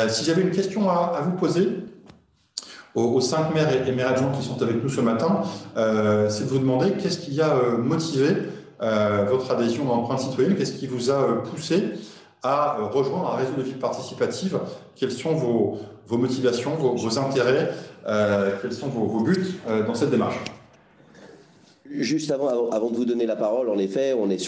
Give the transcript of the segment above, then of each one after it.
Si j'avais une question à vous poser aux 5 maires et maires adjoints qui sont avec nous ce matin, c'est de vous demander qu'est-ce qui a motivé votre adhésion à Empreinte Citoyenne, qu'est-ce qui vous a poussé à rejoindre un réseau de ville participative, quelles sont vos motivations, vos intérêts, quels sont vos buts dans cette démarche. Juste avant de vous donner la parole, en effet, on est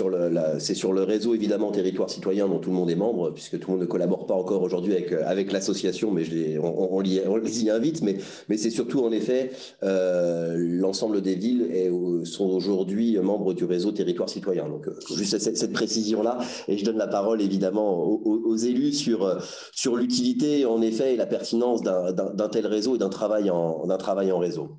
c'est sur le réseau évidemment Territoire Citoyen dont tout le monde est membre, puisque tout le monde ne collabore pas encore aujourd'hui avec l'association, mais on les y invite. Mais c'est surtout en effet l'ensemble des villes sont aujourd'hui membres du réseau Territoire Citoyen. Donc juste cette précision-là, et je donne la parole évidemment aux élus sur l'utilité en effet et la pertinence d'un tel réseau et d'un travail en réseau.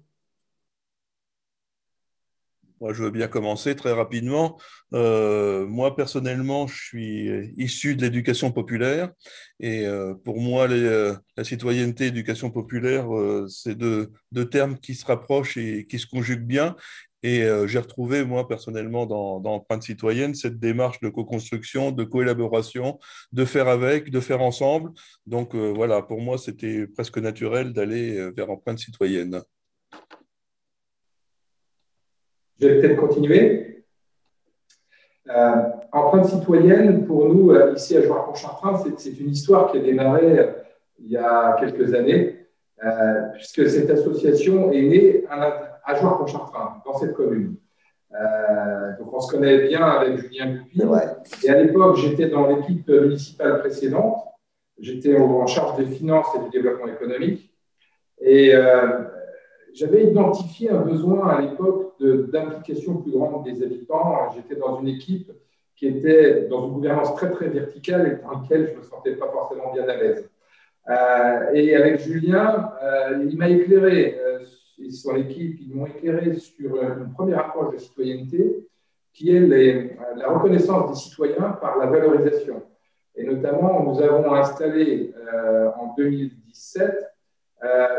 Moi, je veux bien commencer très rapidement. Moi, personnellement, je suis issu de l'éducation populaire et pour moi, la citoyenneté et l'éducation populaire, c'est deux termes qui se rapprochent et qui se conjuguent bien. Et j'ai retrouvé, moi, personnellement, dans Empreinte Citoyenne, cette démarche de co-construction, de collaboration, de faire avec, de faire ensemble. Donc voilà, pour moi, c'était presque naturel d'aller vers Empreinte Citoyenne. Je vais peut-être continuer. Empreinte Citoyenne, pour nous, ici à Jouarre-Pontchartrain, c'est une histoire qui a démarré il y a quelques années, puisque cette association est née à Jouarre-Pontchartrain, dans cette commune. Donc on se connaît bien avec Julien Goupil. Ouais. Et à l'époque, j'étais dans l'équipe municipale précédente. J'étais en charge des finances et du développement économique. Et j'avais identifié un besoin à l'époque d'implication plus grande des habitants. J'étais dans une équipe qui était dans une gouvernance très, très verticale et dans laquelle je ne me sentais pas forcément bien à l'aise. Et avec Julien, il m'a éclairé, et son équipe, ils m'ont éclairé sur une première approche de citoyenneté qui est la reconnaissance des citoyens par la valorisation. Et notamment, nous avons installé en 2017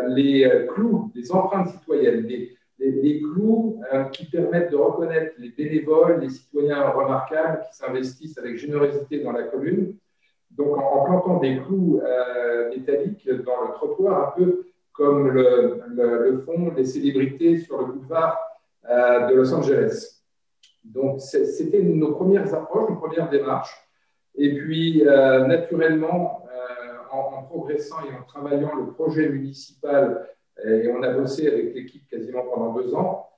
les clous, les empreintes citoyennes, les clous qui permettent de reconnaître les bénévoles, les citoyens remarquables qui s'investissent avec générosité dans la commune. Donc, en plantant des clous métalliques dans le trottoir, un peu comme le font les célébrités sur le boulevard de Los Angeles. Donc, c'était nos premières approches, nos premières démarches. Et puis, naturellement, en progressant et en travaillant le projet municipal, et on a bossé avec l'équipe quasiment pendant 2 ans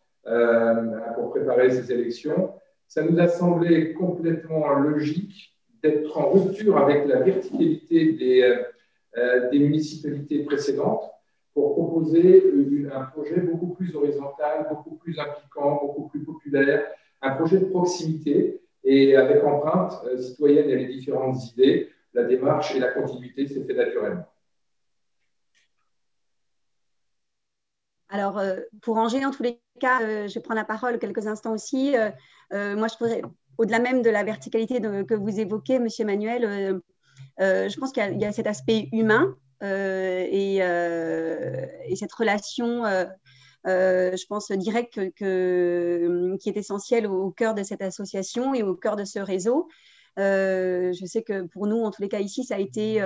pour préparer ces élections, ça nous a semblé complètement logique d'être en rupture avec la verticalité des municipalités précédentes pour proposer un projet beaucoup plus horizontal, beaucoup plus impliquant, beaucoup plus populaire, un projet de proximité. Et avec Empreinte Citoyenne et les différentes idées, la démarche et la continuité s'est fait naturellement. Alors, pour Angers, en tous les cas, je prends la parole quelques instants aussi. Moi, je pourrais, au-delà même de la verticalité que vous évoquez, Monsieur Manuel, je pense qu'il y a cet aspect humain et cette relation, je pense, directe qui est essentielle au cœur de cette association et au cœur de ce réseau. Je sais que pour nous, en tous les cas ici, ça a été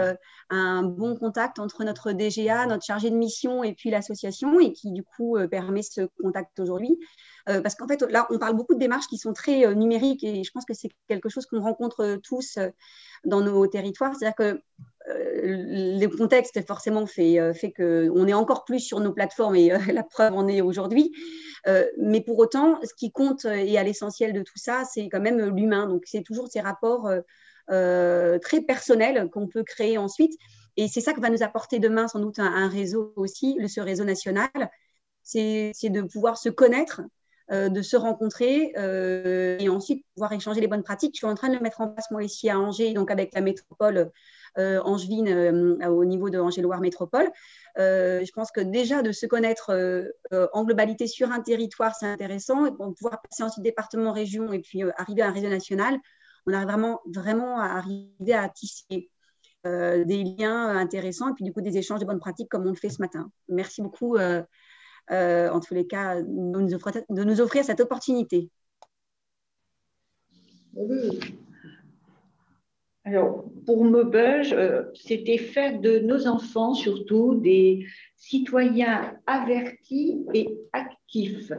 un bon contact entre notre DGA, notre chargé de mission et puis l'association et qui du coup permet ce contact aujourd'hui. Parce qu'en fait, là, on parle beaucoup de démarches qui sont très numériques et je pense que c'est quelque chose qu'on rencontre tous dans nos territoires. C'est-à-dire que le contexte forcément fait qu'on est encore plus sur nos plateformes et la preuve en est aujourd'hui. Mais pour autant, ce qui compte et à l'essentiel de tout ça, c'est quand même l'humain. Donc, c'est toujours ces rapports très personnels qu'on peut créer ensuite. Et c'est ça que va nous apporter demain sans doute un réseau aussi, ce réseau national. C'est de pouvoir se connaître, de se rencontrer et ensuite pouvoir échanger les bonnes pratiques. Je suis en train de le mettre en place moi ici à Angers, donc avec la métropole angevine au niveau de Angers-Loire Métropole. Je pense que déjà de se connaître en globalité sur un territoire, c'est intéressant. Et pour pouvoir passer ensuite département, région et puis arriver à un réseau national, on arrive vraiment à arriver à tisser des liens intéressants et puis du coup des échanges de bonnes pratiques comme on le fait ce matin. Merci beaucoup en tous les cas de nous offrir cette opportunité. Alors, pour Maubeuge, c'était faire de nos enfants surtout des citoyens avertis et actifs.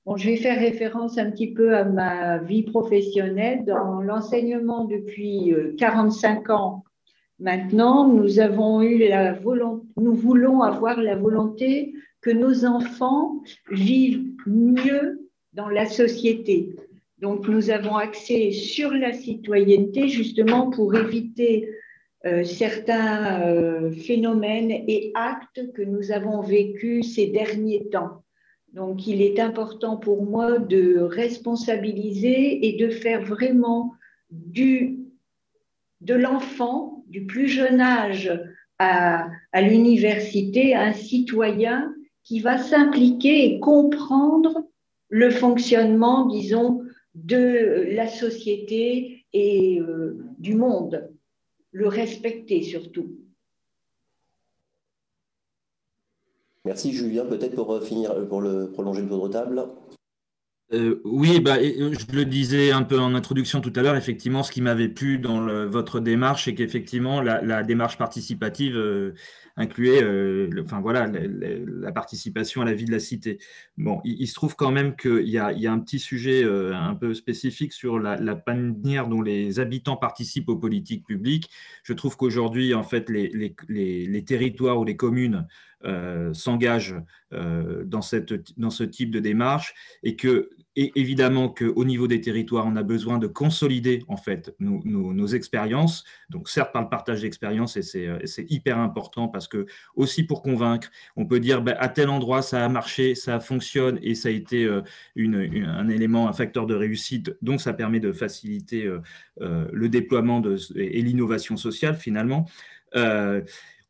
Bon, je vais faire référence un petit peu à ma vie professionnelle. Dans l'enseignement depuis 45 ans maintenant, nous voulons avoir la volonté que nos enfants vivent mieux dans la société. Donc, nous avons axé sur la citoyenneté justement pour éviter certains phénomènes et actes que nous avons vécus ces derniers temps. Donc, il est important pour moi de responsabiliser et de faire vraiment de l'enfant, du plus jeune âge à l'université, un citoyen qui va s'impliquer et comprendre le fonctionnement, disons, de la société et du monde, le respecter surtout. Merci Julien, peut-être pour finir, pour prolonger le tour de table. Oui, je le disais un peu en introduction tout à l'heure, effectivement, ce qui m'avait plu dans votre démarche, c'est qu'effectivement, la démarche participative incluait la participation à la vie de la cité. Bon, il se trouve quand même qu'il y a un petit sujet un peu spécifique sur la manière dont les habitants participent aux politiques publiques. Je trouve qu'aujourd'hui, en fait, les territoires ou les communes s'engagent dans ce type de démarche et évidemment qu'au niveau des territoires, on a besoin de consolider en fait nos expériences. Donc certes par le partage d'expériences et c'est hyper important parce que aussi pour convaincre, on peut dire à tel endroit ça a marché, ça fonctionne et ça a été un élément, un facteur de réussite. Donc ça permet de faciliter le déploiement et l'innovation sociale finalement.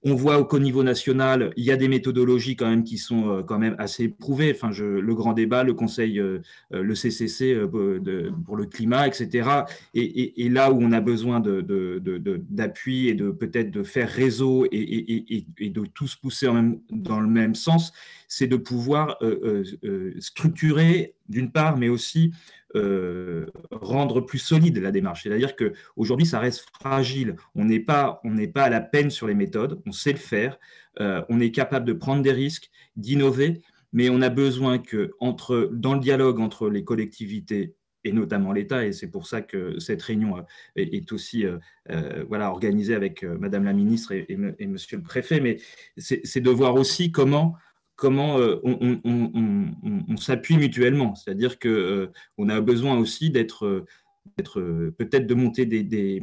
On voit qu'au niveau national, il y a des méthodologies quand même qui sont quand même assez prouvées. Enfin, le grand débat, le conseil, le CCC pour le climat, etc. Et là où on a besoin d'appui et de peut-être de faire réseau et de tous pousser dans le même sens, c'est de pouvoir structurer d'une part, mais aussi rendre plus solide la démarche. C'est-à-dire qu'aujourd'hui, ça reste fragile. On n'est pas à la peine sur les méthodes, on sait le faire, on est capable de prendre des risques, d'innover, mais on a besoin que dans le dialogue entre les collectivités et notamment l'État, et c'est pour ça que cette réunion est aussi organisée avec Madame la Ministre et Monsieur le Préfet, mais c'est de voir aussi comment on s'appuie mutuellement. C'est-à-dire qu'on a besoin aussi peut-être de monter des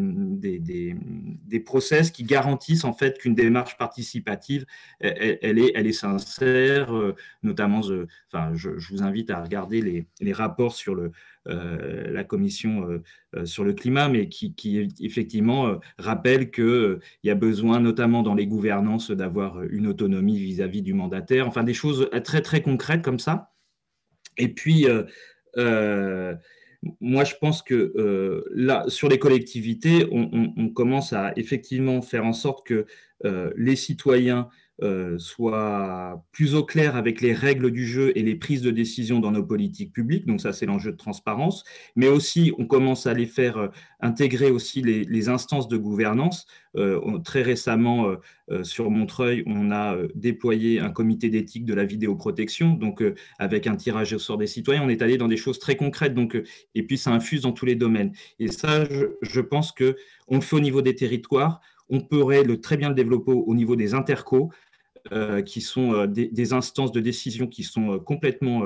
process qui garantissent en fait qu'une démarche participative, elle est sincère. Notamment, je vous invite à regarder les rapports sur la commission sur le climat, mais qui effectivement rappelle qu'il y a besoin, notamment dans les gouvernances, d'avoir une autonomie vis-à-vis du mandataire. Enfin, des choses très, très concrètes comme ça. Et puis, moi, je pense que là, sur les collectivités, on commence à effectivement faire en sorte que les citoyens soient plus au clair avec les règles du jeu et les prises de décision dans nos politiques publiques. Donc ça, c'est l'enjeu de transparence. Mais aussi, on commence à les faire intégrer aussi les instances de gouvernance. Très récemment, sur Montreuil, on a déployé un comité d'éthique de la vidéoprotection, donc avec un tirage au sort des citoyens. On est allé dans des choses très concrètes, et puis ça infuse dans tous les domaines. Et ça, je pense qu'on le fait au niveau des territoires. On pourrait très bien le développer au niveau des intercos, qui sont des instances de décision qui sont complètement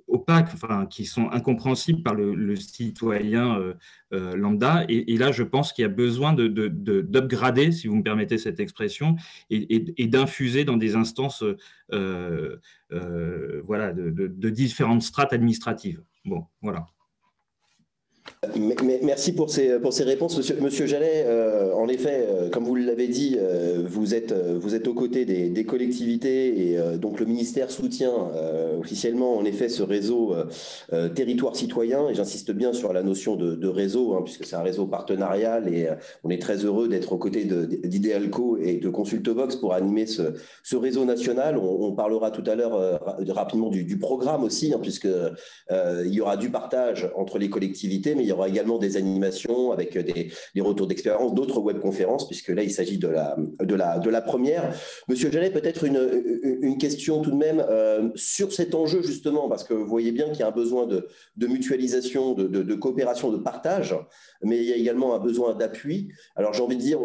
opaques, enfin, qui sont incompréhensibles par le citoyen lambda. Et là, je pense qu'il y a besoin d'upgrader, si vous me permettez cette expression, et d'infuser dans des instances de différentes strates administratives. Bon, voilà. Merci pour ces réponses, Monsieur Jallet. En effet, comme vous l'avez dit, vous êtes aux côtés des collectivités et donc le ministère soutient officiellement en effet ce réseau territoire citoyen. Et j'insiste bien sur la notion de réseau, puisque c'est un réseau partenarial et on est très heureux d'être aux côtés d'Idealco et de Consultovox pour animer ce réseau national. On parlera tout à l'heure rapidement du programme aussi, puisque il y aura du partage entre les collectivités, mais il y aura également des animations avec des retours d'expérience, d'autres webconférences, puisque là, il s'agit de la première. Monsieur Jallet, peut-être une question tout de même sur cet enjeu, justement, parce que vous voyez bien qu'il y a un besoin de mutualisation, de coopération, de partage, mais il y a également un besoin d'appui. Alors, j'ai envie de dire,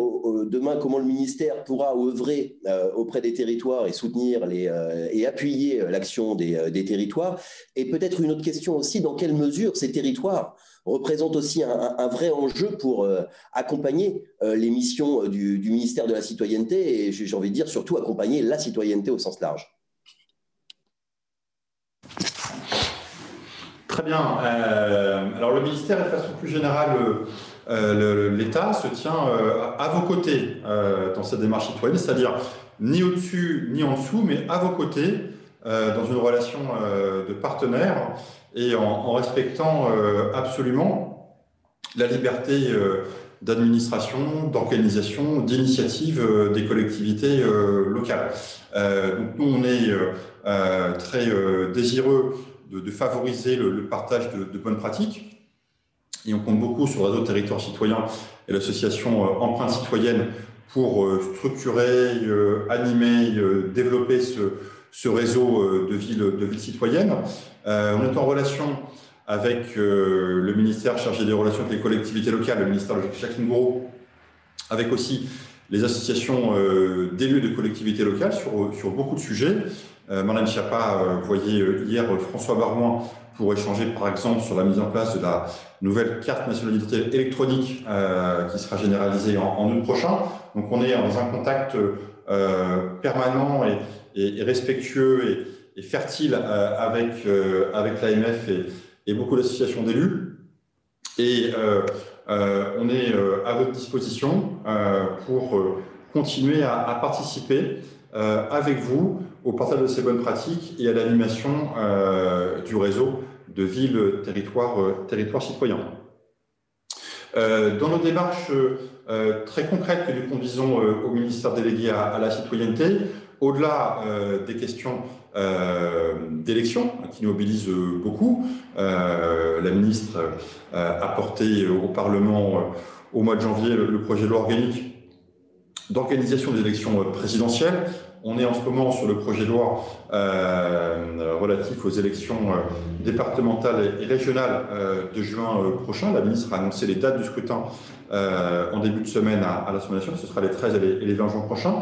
demain, comment le ministère pourra œuvrer auprès des territoires et soutenir et appuyer l'action des territoires. Et peut-être une autre question aussi, dans quelle mesure ces territoires représentent aussi un vrai enjeu pour accompagner les missions du ministère de la Citoyenneté et, j'ai envie de dire, surtout accompagner la citoyenneté au sens large. Très bien. Alors, le ministère, de façon plus générale, l'État se tient à vos côtés dans cette démarche citoyenne, c'est-à-dire ni au-dessus ni en dessous, mais à vos côtés dans une relation de partenaire et en respectant absolument la liberté d'administration, d'organisation, d'initiative des collectivités locales. Donc nous, on est très désireux de favoriser le partage de bonnes pratiques. Et on compte beaucoup sur le réseau Territoire Citoyen et l'association Empreinte Citoyenne pour structurer, animer, développer ce réseau de villes citoyennes. On est en relation avec le ministère chargé des relations avec les collectivités locales, le ministère de Jacqueline Gouraud, avec aussi les associations d'élus de collectivités locales sur beaucoup de sujets. Marlène Schiappa voyait hier François Barouin pour échanger par exemple sur la mise en place de la nouvelle carte nationale d'identité électronique qui sera généralisée en août prochain. Donc on est dans un contact permanent et respectueux et fertile avec l'AMF et beaucoup d'associations d'élus. Et on est à votre disposition pour continuer à participer avec vous au partage de ces bonnes pratiques et à l'animation du réseau de villes territoires citoyens. Dans nos démarches très concrètes que nous conduisons au ministère délégué à la citoyenneté, au-delà des questions d'élection qui nous mobilisent beaucoup, la ministre a porté au Parlement au mois de janvier le projet de loi organique d'organisation des élections présidentielles. On est en ce moment sur le projet de loi relatif aux élections départementales et régionales de juin prochain. La ministre a annoncé les dates du scrutin en début de semaine à l'Assemblée nationale. Ce sera les 13 et les 20 juin prochains.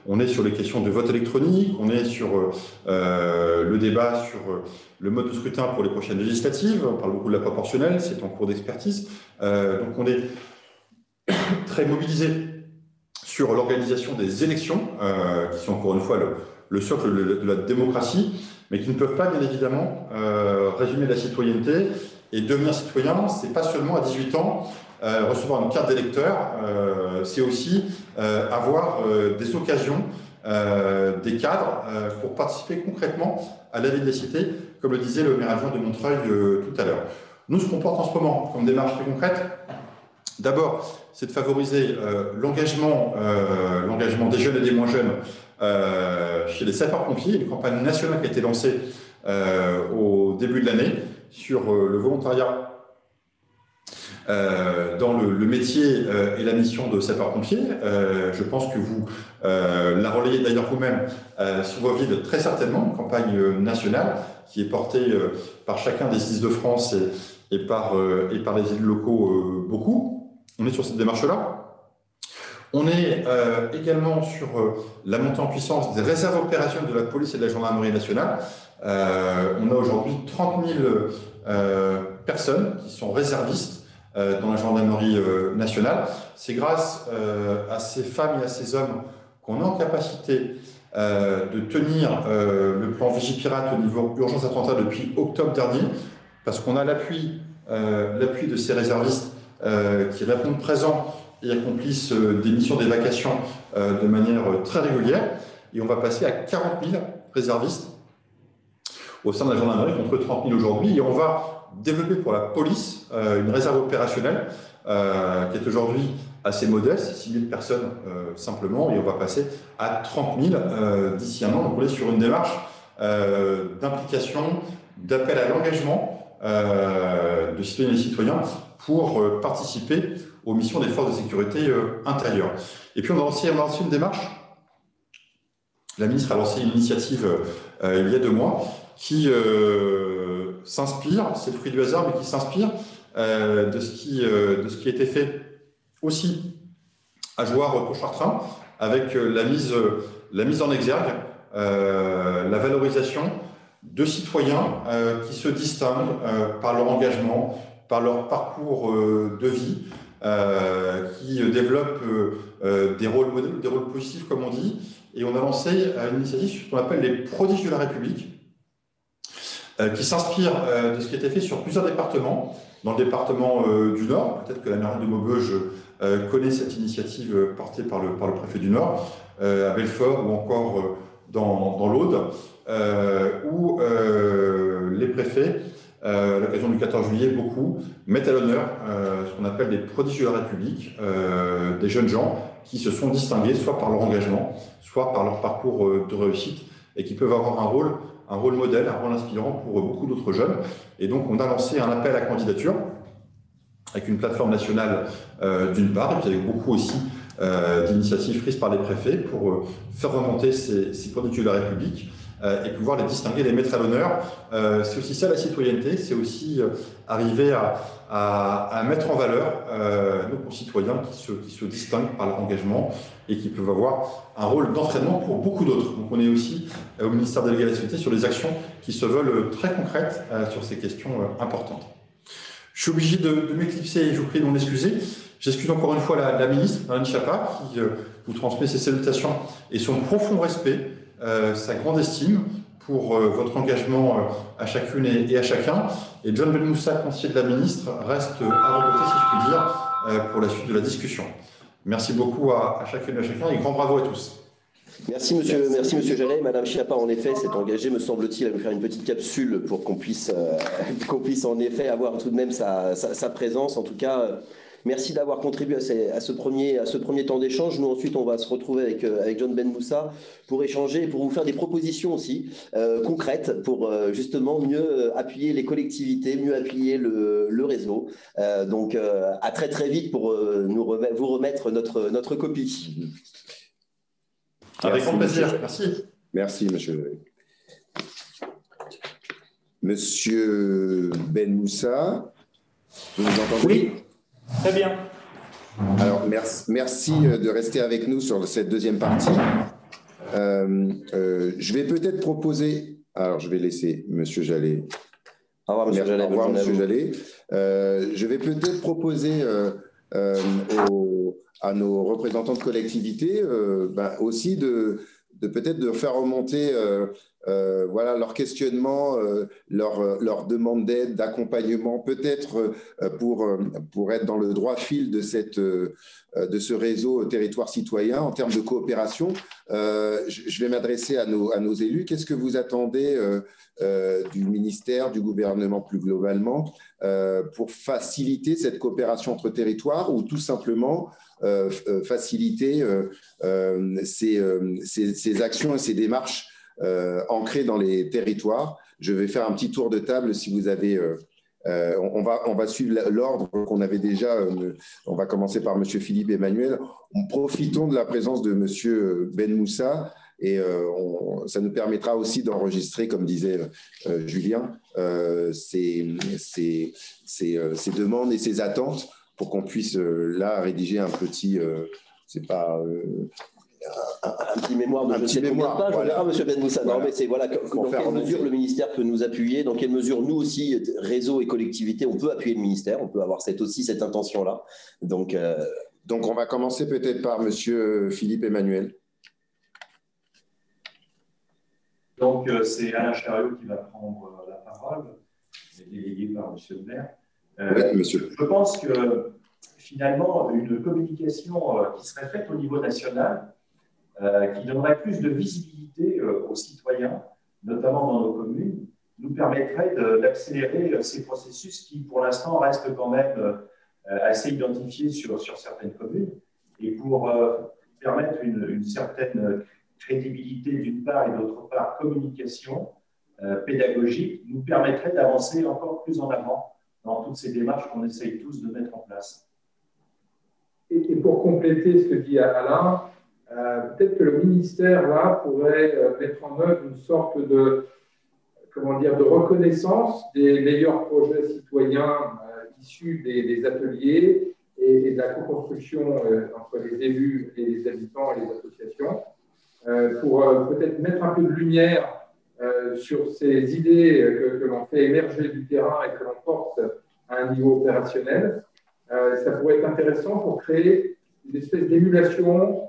On est sur les questions de vote électronique, on est sur le débat sur le mode de scrutin pour les prochaines législatives. On parle beaucoup de la proportionnelle, c'est en cours d'expertise. Donc on est très mobilisé sur l'organisation des élections, qui sont encore une fois le socle de la démocratie, mais qui ne peuvent pas, bien évidemment, résumer la citoyenneté. Et devenir citoyen, c'est pas seulement à 18 ans recevoir une carte d'électeur, c'est aussi avoir des occasions, des cadres pour participer concrètement à la vie de la cité, comme le disait le maire adjoint de Montreuil tout à l'heure. Nous, ce qu'on porte en ce moment comme démarche très concrète, d'abord, c'est de favoriser l'engagement des jeunes et des moins jeunes chez les sapeurs-pompiers, une campagne nationale qui a été lancée au début de l'année sur le volontariat dans le métier et la mission de sapeur-pompier. Je pense que vous la relayez d'ailleurs vous-même sur vos villes très certainement, une campagne nationale qui est portée par chacun des CIS de France et par les élus locaux beaucoup. On est sur cette démarche-là. On est également sur la montée en puissance des réserves opérationnelles de la police et de la gendarmerie nationale. On a aujourd'hui 30 000 personnes qui sont réservistes dans la gendarmerie nationale. C'est grâce à ces femmes et à ces hommes qu'on est en capacité de tenir le plan Vigipirate au niveau urgence attentat depuis octobre dernier, parce qu'on a l'appui de ces réservistes qui répondent présents et accomplissent des missions d'évacuation de manière très régulière. Et on va passer à 40 000 réservistes au sein de la gendarmerie contre 30 000 aujourd'hui. Et on va développer pour la police une réserve opérationnelle qui est aujourd'hui assez modeste, 6 000 personnes simplement, et on va passer à 30 000 d'ici un an. Donc on est sur une démarche d'implication, d'appel à l'engagement de citoyennes et citoyens pour participer aux missions des forces de sécurité intérieure. Et puis on a lancé une démarche. La ministre a lancé une initiative il y a 2 mois qui s'inspire, c'est le fruit du hasard, mais qui s'inspire de ce qui a été fait aussi à Jouarre-Pontchartrain avec la mise en exergue, la valorisation de citoyens qui se distinguent par leur engagement, par leur parcours de vie, qui développent des rôles modèles, des rôles positifs comme on dit. Et on a lancé une initiative sur ce qu'on appelle les prodiges de la République, qui s'inspire de ce qui a été fait sur plusieurs départements. Dans le département du Nord, peut-être que la mairie de Maubeuge connaît cette initiative portée par le préfet du Nord, à Belfort ou encore dans l'Aude, où les préfets, à l'occasion du 14 juillet, beaucoup mettent à l'honneur ce qu'on appelle des prodiges de la République, des jeunes gens qui se sont distingués soit par leur engagement, soit par leur parcours de réussite, et qui peuvent avoir un rôle modèle, un rôle inspirant pour beaucoup d'autres jeunes. Et donc, on a lancé un appel à candidature avec une plateforme nationale d'une part, et puis avec beaucoup aussi d'initiatives prises par les préfets pour faire remonter ces prodiges de la République et pouvoir les distinguer, les mettre à l'honneur. C'est aussi ça la citoyenneté, c'est aussi arriver à mettre en valeur nos concitoyens qui se distinguent par leur engagement et qui peuvent avoir un rôle d'entraînement pour beaucoup d'autres. Donc on est aussi au ministère délégué à la Citoyenneté sur des actions qui se veulent très concrètes sur ces questions importantes. Je suis obligé de m'éclipser et je vous prie de m'en excuser. J'excuse encore une fois la ministre, Marlène Schiappa, qui vous transmet ses salutations et son profond respect, sa grande estime pour votre engagement à chacune et à chacun. Et John Benmoussa, conseiller de la ministre, reste à vos côtés, si je puis dire, pour la suite de la discussion. Merci beaucoup à chacune et à chacun et grand bravo à tous. Merci monsieur Jallet. Madame Schiappa, en effet, s'est engagée, me semble-t-il, à nous faire une petite capsule pour qu'on puisse en effet avoir tout de même sa présence. En tout cas, merci d'avoir contribué à ce premier temps d'échange. Nous, ensuite, on va se retrouver avec John Benmoussa pour échanger et pour vous faire des propositions aussi concrètes pour justement mieux appuyer les collectivités, mieux appuyer le réseau. Donc, à très très vite pour vous remettre notre copie. Avec grand plaisir, merci. Merci, monsieur. Monsieur Benmoussa, vous nous entendez? Oui, très bien. Alors, merci de rester avec nous sur cette deuxième partie. Je vais peut-être proposer... Alors, je vais laisser monsieur Jallet. Au revoir, monsieur Jallet. Au revoir, monsieur Jallet. Je vais peut-être proposer à nos représentants de collectivités aussi de peut-être de faire remonter voilà, leur questionnement, leur demande d'aide, d'accompagnement, peut-être pour être dans le droit fil de ce réseau territoire citoyen en termes de coopération. Je vais m'adresser à nos élus. Qu'est-ce que vous attendez du ministère, du gouvernement plus globalement, pour faciliter cette coopération entre territoires ou tout simplement faciliter ces actions et ces démarches ancrées dans les territoires? Je vais faire un petit tour de table si vous avez... on va suivre l'ordre qu'on avait déjà. On va commencer par M. Philippe Emmanuel. Profitons de la présence de M. Benmoussa et ça nous permettra aussi d'enregistrer, comme disait Julien, ces demandes et ces attentes pour qu'on puisse là rédiger un petit... c'est pas... un petit mémoire de je ne sais combien de pages, voilà. On verra, M. Benmoussa. Voilà. Non, mais c'est voilà, dans quelle mesure le ministère peut nous appuyer, dans quelle mesure nous aussi, réseau et collectivité, on peut appuyer le ministère, on peut avoir aussi cette intention-là. Donc, on va commencer peut-être par M. Philippe Emmanuel. Donc, c'est Alain Chariot qui va prendre la parole, délégué par M. le maire. Oui, monsieur. Je pense que finalement, une communication qui serait faite au niveau national, qui donnerait plus de visibilité aux citoyens, notamment dans nos communes, nous permettrait d'accélérer ces processus qui, pour l'instant, restent quand même assez identifiés sur certaines communes. Et pour permettre une certaine crédibilité d'une part et d'autre part communication pédagogique, nous permettrait d'avancer encore plus en avant dans toutes ces démarches qu'on essaye tous de mettre en place. Et pour compléter ce que dit Alain, peut-être que le ministère là pourrait mettre en œuvre une sorte de, comment dire, de reconnaissance des meilleurs projets citoyens issus des ateliers et de la co-construction entre les élus et les habitants et les associations, pour peut-être mettre un peu de lumière sur ces idées que l'on fait émerger du terrain et que l'on porte à un niveau opérationnel. Ça pourrait être intéressant pour créer une espèce d'émulation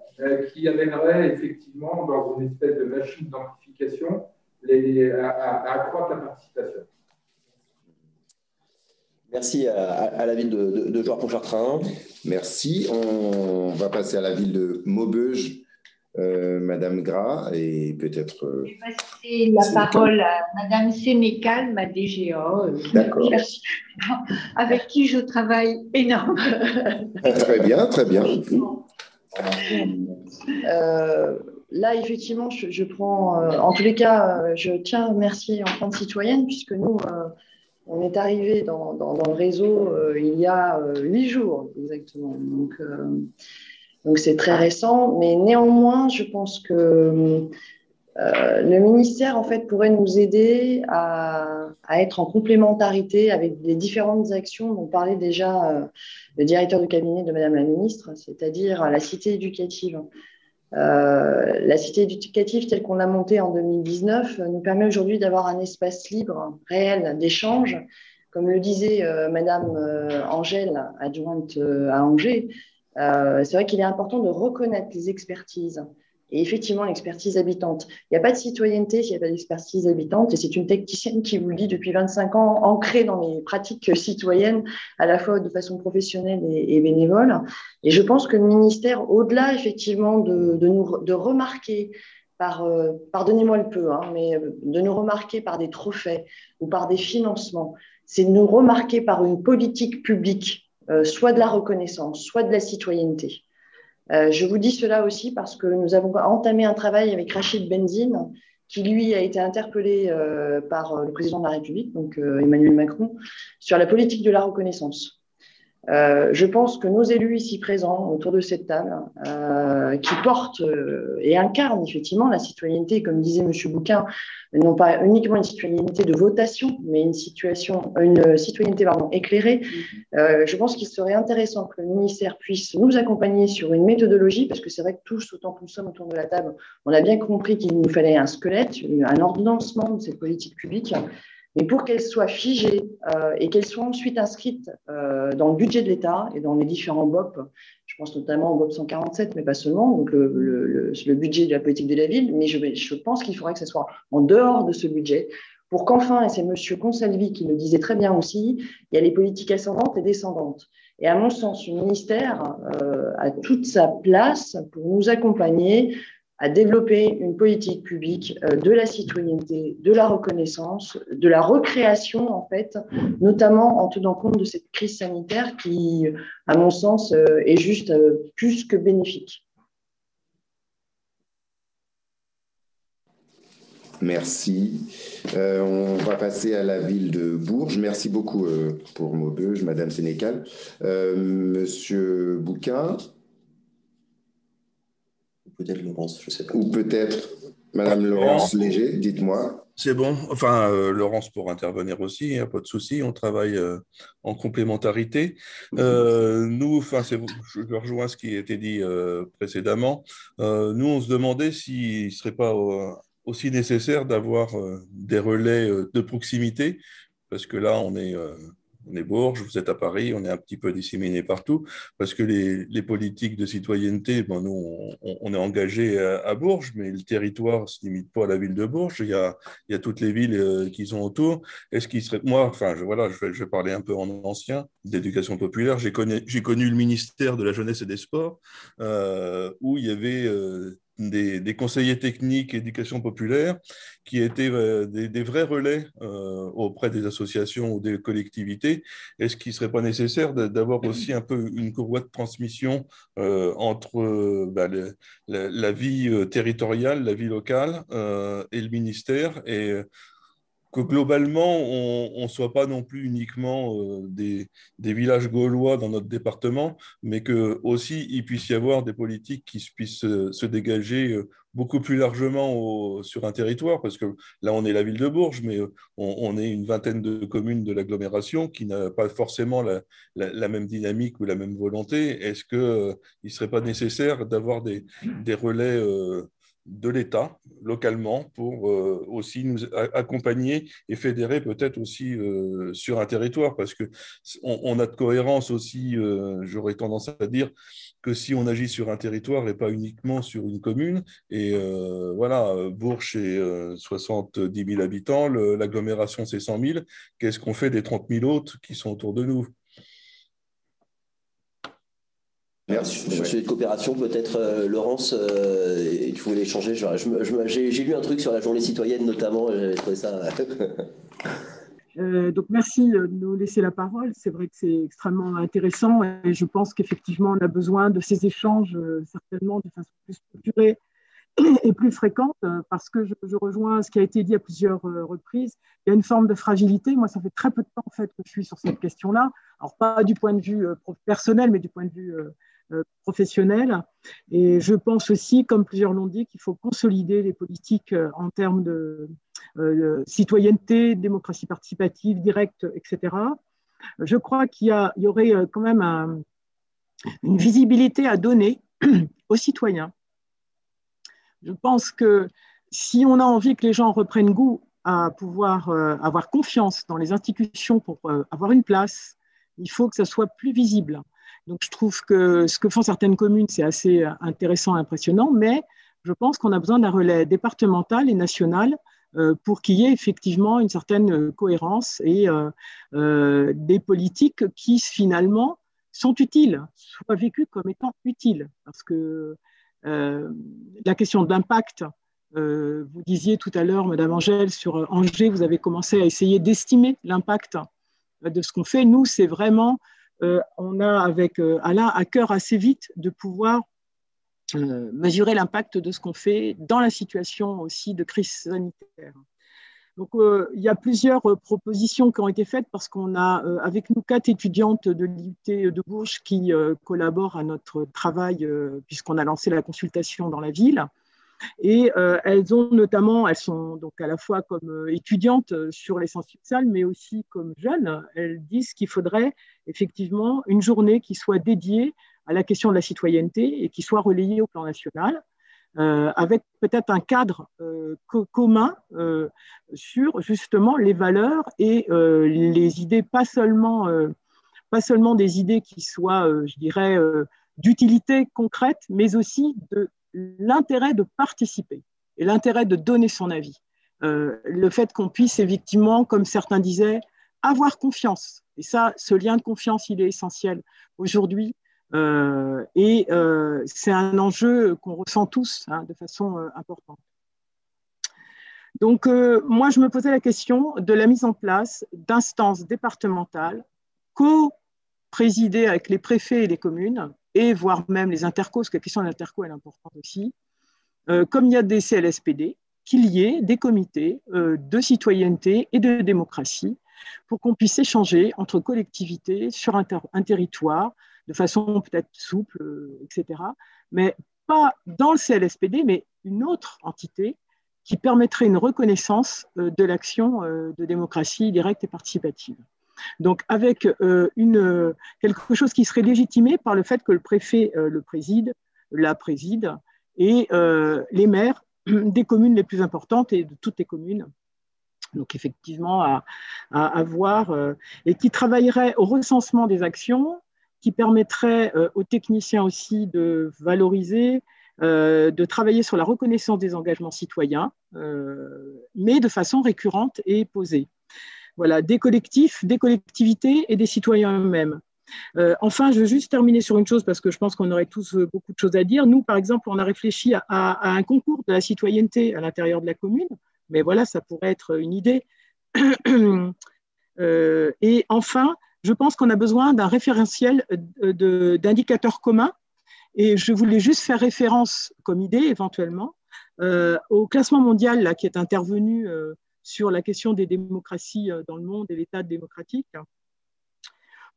qui amènerait effectivement dans une espèce de machine d'amplification à accroître la participation. Merci à la ville de Jouarre-Pontchartrain. Merci. On va passer à la ville de Maubeuge. Madame Gras, et peut-être... Je vais passer la parole à Madame Sénécal, ma DGA, avec qui je travaille énormément. Très bien, très bien. Là, effectivement, je prends, en tous les cas, je tiens à remercier Empreinte Citoyenne, puisque nous, on est arrivé dans le réseau il y a 8 jours, exactement. Donc, c'est très récent, mais néanmoins, je pense que le ministère, en fait, pourrait nous aider à être en complémentarité avec les différentes actions dont parlait déjà le directeur de cabinet de Madame la Ministre, c'est-à-dire la cité éducative. La cité éducative telle qu'on l'a montée en 2019 nous permet aujourd'hui d'avoir un espace libre, réel, d'échange. Comme le disait Madame Angèle, adjointe à Angers, c'est vrai qu'il est important de reconnaître les expertises et effectivement l'expertise habitante. Il n'y a pas de citoyenneté s'il n'y a pas d'expertise habitante, et c'est une technicienne qui vous le dit depuis 25 ans, ancrée dans mes pratiques citoyennes, à la fois de façon professionnelle et bénévole. Et je pense que le ministère, au-delà effectivement de remarquer pardonnez-moi le peu, mais de nous remarquer par des trophées ou par des financements, c'est de nous remarquer par une politique publique, soit de la reconnaissance, soit de la citoyenneté. Je vous dis cela aussi parce que nous avons entamé un travail avec Rachid Benzine, qui lui a été interpellé par le président de la République, donc Emmanuel Macron, sur la politique de la reconnaissance. Je pense que nos élus ici présents autour de cette table, qui portent et incarnent effectivement la citoyenneté, comme disait M. Bouquin, non pas uniquement une citoyenneté de votation, mais une citoyenneté éclairée. Je pense qu'il serait intéressant que le ministère puisse nous accompagner sur une méthodologie, parce que c'est vrai que tous, autant que nous sommes autour de la table, on a bien compris qu'il nous fallait un squelette, un ordonnancement de cette politique publique. Mais pour qu'elle soit figée et qu'elle soit ensuite inscrite dans le budget de l'État et dans les différents BOP, je pense notamment au BOP 147, mais pas seulement, donc le budget de la politique de la ville, mais je pense qu'il faudrait que ce soit en dehors de ce budget, pour qu'enfin, et c'est M. Consalvi qui le disait très bien aussi, il y a les politiques ascendantes et descendantes. Et à mon sens, le ministère a toute sa place pour nous accompagner à développer une politique publique de la citoyenneté, de la reconnaissance, de la recréation, en fait, notamment en tenant compte de cette crise sanitaire qui, à mon sens, est juste plus que bénéfique. Merci. On va passer à la ville de Bourges. Merci beaucoup pour Maubeuge, Madame Sénécal. Monsieur Bouquin. Peut-être Laurence, je ne sais pas. Ou peut-être Madame Laurence Léger, dites-moi. C'est bon. Enfin, Laurence pour intervenir aussi, il n'y a pas de souci. On travaille en complémentarité. Nous, je rejoins ce qui a été dit précédemment. Nous, on se demandait s'il ne serait pas aussi nécessaire d'avoir des relais de proximité, parce que là, on est Bourges, vous êtes à Paris, on est un petit peu disséminés partout, parce que les politiques de citoyenneté, nous, on est engagés à Bourges, mais le territoire ne se limite pas à la ville de Bourges, il y a toutes les villes qui sont autour. Est-ce qu'il serait... Moi, je vais parler un peu en ancien, d'éducation populaire. J'ai connu le ministère de la Jeunesse et des Sports, où il y avait... des conseillers techniques éducation populaire qui étaient des vrais relais auprès des associations ou des collectivités. Est-ce qu'il ne serait pas nécessaire d'avoir aussi un peu une courroie de transmission entre la vie territoriale, la vie locale et le ministère, et que globalement, on ne soit pas non plus uniquement des villages gaulois dans notre département, mais que aussi il puisse y avoir des politiques qui puissent se dégager beaucoup plus largement sur un territoire, parce que là, on est la ville de Bourges, mais on est une vingtaine de communes de l'agglomération qui n'a pas forcément la même dynamique ou la même volonté. Est-ce qu'il ne serait pas nécessaire d'avoir des relais de l'État localement pour aussi nous accompagner et fédérer peut-être aussi sur un territoire, parce qu'on a de cohérence aussi, j'aurais tendance à dire que si on agit sur un territoire et pas uniquement sur une commune, et voilà, Bourges c'est 70 000 habitants, l'agglomération c'est 100 000, qu'est-ce qu'on fait des 30 000 autres qui sont autour de nous? Sujet de coopération, peut-être, Laurence, tu voulais échanger. J'ai lu un truc sur la journée citoyenne, notamment, j'avais trouvé ça. Donc, merci de nous laisser la parole. C'est vrai que c'est extrêmement intéressant et je pense qu'effectivement, on a besoin de ces échanges, certainement de façon plus structurée et plus fréquente, parce que je rejoins ce qui a été dit à plusieurs reprises. Il y a une forme de fragilité. Moi, ça fait très peu de temps en fait, que je suis sur cette question-là. Alors, pas du point de vue personnel, mais du point de vue professionnel. Et je pense aussi, comme plusieurs l'ont dit, qu'il faut consolider les politiques en termes de citoyenneté, démocratie participative, directe, etc. Je crois qu'il y aurait quand même une visibilité à donner aux citoyens. Je pense que si on a envie que les gens reprennent goût à pouvoir avoir confiance dans les institutions pour avoir une place, il faut que ça soit plus visible. Donc, je trouve que ce que font certaines communes, c'est assez intéressant et impressionnant, mais je pense qu'on a besoin d'un relais départemental et national pour qu'il y ait effectivement une certaine cohérence et des politiques qui, finalement, sont utiles, soient vécues comme étant utiles. Parce que la question d'impact, vous disiez tout à l'heure, Madame Angèle, sur Angers, vous avez commencé à essayer d'estimer l'impact de ce qu'on fait. Nous, c'est vraiment... on a avec Alain à cœur assez vite de pouvoir mesurer l'impact de ce qu'on fait dans la situation aussi de crise sanitaire. Donc, il y a plusieurs propositions qui ont été faites parce qu'on a avec nous 4 étudiantes de l'IUT de Bourges qui collaborent à notre travail puisqu'on a lancé la consultation dans la ville. Et elles sont donc à la fois comme étudiantes sur les sciences sociales, mais aussi comme jeunes. Elles disent qu'il faudrait effectivement une journée qui soit dédiée à la question de la citoyenneté et qui soit relayée au plan national, avec peut-être un cadre commun sur justement les valeurs et les idées, pas seulement des idées qui soient, je dirais, d'utilité concrète, mais aussi de l'intérêt de participer et l'intérêt de donner son avis. Le fait qu'on puisse effectivement, comme certains disaient, avoir confiance. Et ça, ce lien de confiance, il est essentiel aujourd'hui. Et c'est un enjeu qu'on ressent tous de façon importante. Donc, moi, je me posais la question de la mise en place d'instances départementales co-présidées avec les préfets et les communes, et voire même les intercos, parce que la question de l'interco est importante aussi, comme il y a des CLSPD, qu'il y ait des comités de citoyenneté et de démocratie pour qu'on puisse échanger entre collectivités sur un territoire de façon peut-être souple, etc. Mais pas dans le CLSPD, mais une autre entité qui permettrait une reconnaissance de l'action de démocratie directe et participative. Donc, avec quelque chose qui serait légitimé par le fait que le préfet la préside, et les maires des communes les plus importantes et de toutes les communes. Donc, effectivement, à voir, et qui travaillerait au recensement des actions, qui permettrait aux techniciens aussi de valoriser, de travailler sur la reconnaissance des engagements citoyens, mais de façon récurrente et posée. Voilà, des collectifs, des collectivités et des citoyens eux-mêmes. Enfin, je veux juste terminer sur une chose parce que je pense qu'on aurait tous beaucoup de choses à dire. Nous, par exemple, on a réfléchi à un concours de la citoyenneté à l'intérieur de la commune, mais voilà, ça pourrait être une idée. Et enfin, je pense qu'on a besoin d'un référentiel d'indicateurs communs. Et je voulais juste faire référence comme idée, éventuellement, au classement mondial là, qui est intervenu sur la question des démocraties dans le monde et l'état démocratique,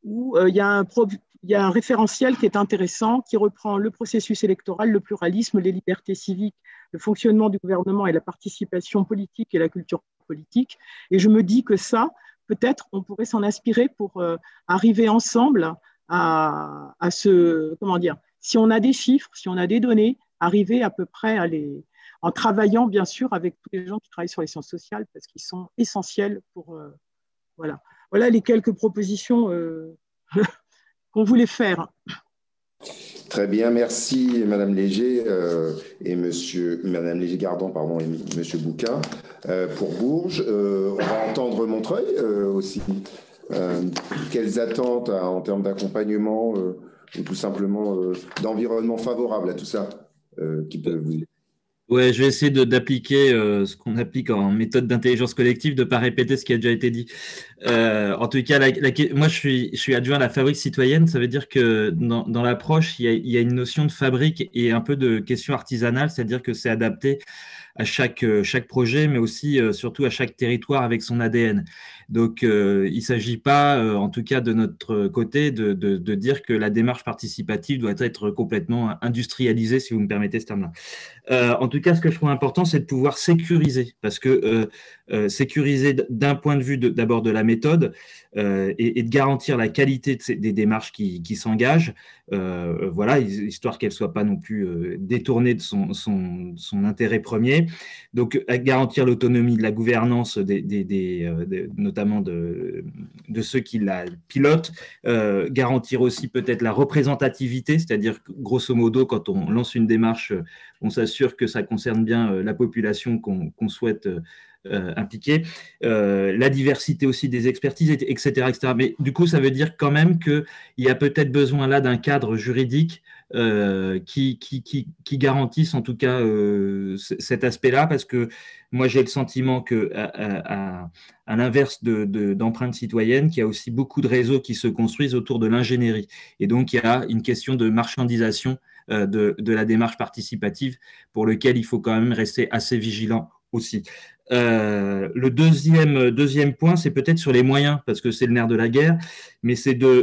où il y a un référentiel qui est intéressant, qui reprend le processus électoral, le pluralisme, les libertés civiques, le fonctionnement du gouvernement et la participation politique et la culture politique. Et je me dis que ça, peut-être, on pourrait s'en inspirer pour arriver ensemble à comment dire, si on a des chiffres, si on a des données, arriver à peu près en travaillant bien sûr avec tous les gens qui travaillent sur les sciences sociales parce qu'ils sont essentiels pour voilà les quelques propositions qu'on voulait faire. Très bien, merci Madame Léger et Madame Léger-Gardon, pardon, et Monsieur Bouquin pour Bourges. On va entendre Montreuil aussi. Quelles attentes en termes d'accompagnement ou tout simplement d'environnement favorable à tout ça qui peut vous... Ouais, je vais essayer d'appliquer ce qu'on applique en méthode d'intelligence collective, de ne pas répéter ce qui a déjà été dit. En tout cas, moi, je suis adjoint à la fabrique citoyenne. Ça veut dire que dans l'approche, il y a une notion de fabrique et un peu de question artisanale, c'est-à-dire que c'est adapté à chaque projet, mais aussi surtout à chaque territoire avec son ADN. Donc, il ne s'agit pas, en tout cas de notre côté, de dire que la démarche participative doit être complètement industrialisée, si vous me permettez ce terme-là. En tout cas, ce que je trouve important, c'est de pouvoir sécuriser, parce que sécuriser d'un point de vue d'abord de la méthode et de garantir la qualité des démarches qui s'engagent, voilà, histoire qu'elles ne soient pas non plus détournées de son intérêt premier. Donc, garantir l'autonomie de la gouvernance, notamment de ceux qui la pilotent, garantir aussi peut-être la représentativité, c'est-à-dire que, grosso modo, quand on lance une démarche, on s'assure que ça concerne bien la population qu'on souhaite impliquer, la diversité aussi des expertises, etc., etc. Mais du coup, ça veut dire quand même qu'il y a peut-être besoin là d'un cadre juridique qui garantisse en tout cas cet aspect-là, parce que moi j'ai le sentiment que à l'inverse d'empreintes citoyennes, qu'il y a aussi beaucoup de réseaux qui se construisent autour de l'ingénierie, et donc il y a une question de marchandisation de la démarche participative pour lequel il faut quand même rester assez vigilant aussi. Le deuxième point, c'est peut-être sur les moyens, parce que c'est le nerf de la guerre, mais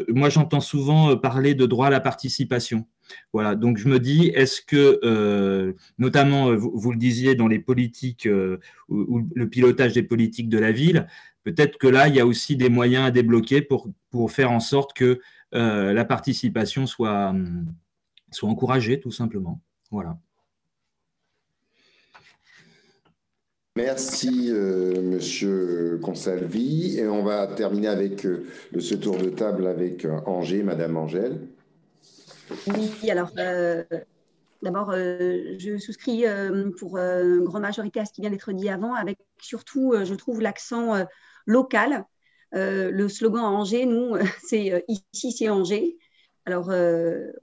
moi j'entends souvent parler de droit à la participation. Voilà, donc je me dis, est-ce que, notamment, vous le disiez, dans les politiques ou le pilotage des politiques de la ville, peut-être que là, il y a aussi des moyens à débloquer pour faire en sorte que la participation soit encouragée, tout simplement. Voilà. Merci, Monsieur Consalvi. Et on va terminer avec ce tour de table avec Angers, Madame Angèle. Oui, alors, d'abord, je souscris pour une grande majorité à ce qui vient d'être dit avant, avec surtout, je trouve, l'accent local. Le slogan à Angers, nous, c'est ici, c'est Angers. Alors,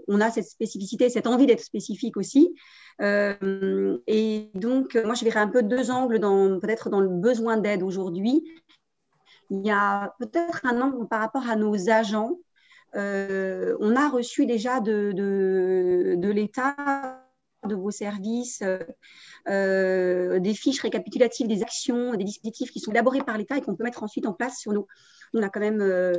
on a cette spécificité, cette envie d'être spécifique aussi. Et donc, moi, je verrais un peu deux angles peut-être dans le besoin d'aide aujourd'hui. Il y a peut-être un angle par rapport à nos agents. On a reçu déjà de l'État, de vos services, des fiches récapitulatives des actions, des dispositifs qui sont élaborés par l'État et qu'on peut mettre ensuite en place sur nous. On a quand même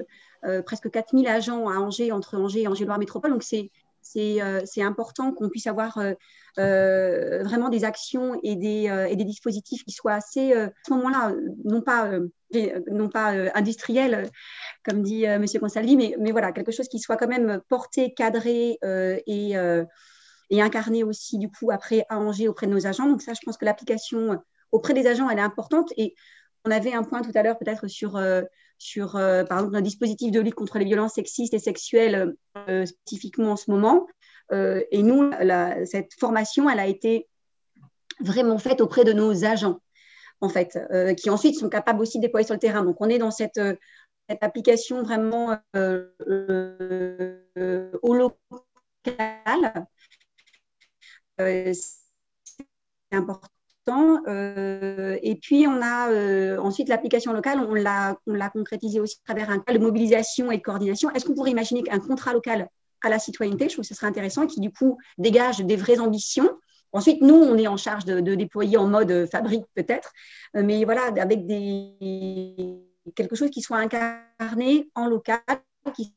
presque 4000 agents à Angers, entre Angers et Angers-Loire Métropole. Donc, c'est important qu'on puisse avoir vraiment des actions et des dispositifs qui soient assez, à ce moment-là, non pas industriels, comme dit M. Consalvi, mais voilà, quelque chose qui soit quand même porté, cadré et incarné aussi, du coup, après à Angers auprès de nos agents. Donc ça, je pense que l'application auprès des agents, elle est importante. Et on avait un point tout à l'heure peut-être sur par exemple, un dispositif de lutte contre les violences sexistes et sexuelles spécifiquement en ce moment. Et nous, cette formation, elle a été vraiment faite auprès de nos agents, en fait, qui ensuite sont capables aussi de déployer sur le terrain. Donc, on est dans cette application vraiment au local. C'est important. Et puis, on a ensuite l'application locale, on l'a concrétisée aussi à travers un cas de mobilisation et de coordination. Est-ce qu'on pourrait imaginer un contrat local à la citoyenneté? Je trouve que ce serait intéressant et qui, du coup, dégage des vraies ambitions Ensuite, nous, on est en charge de déployer en mode fabrique peut-être, mais voilà, avec quelque chose qui soit incarné en local, qui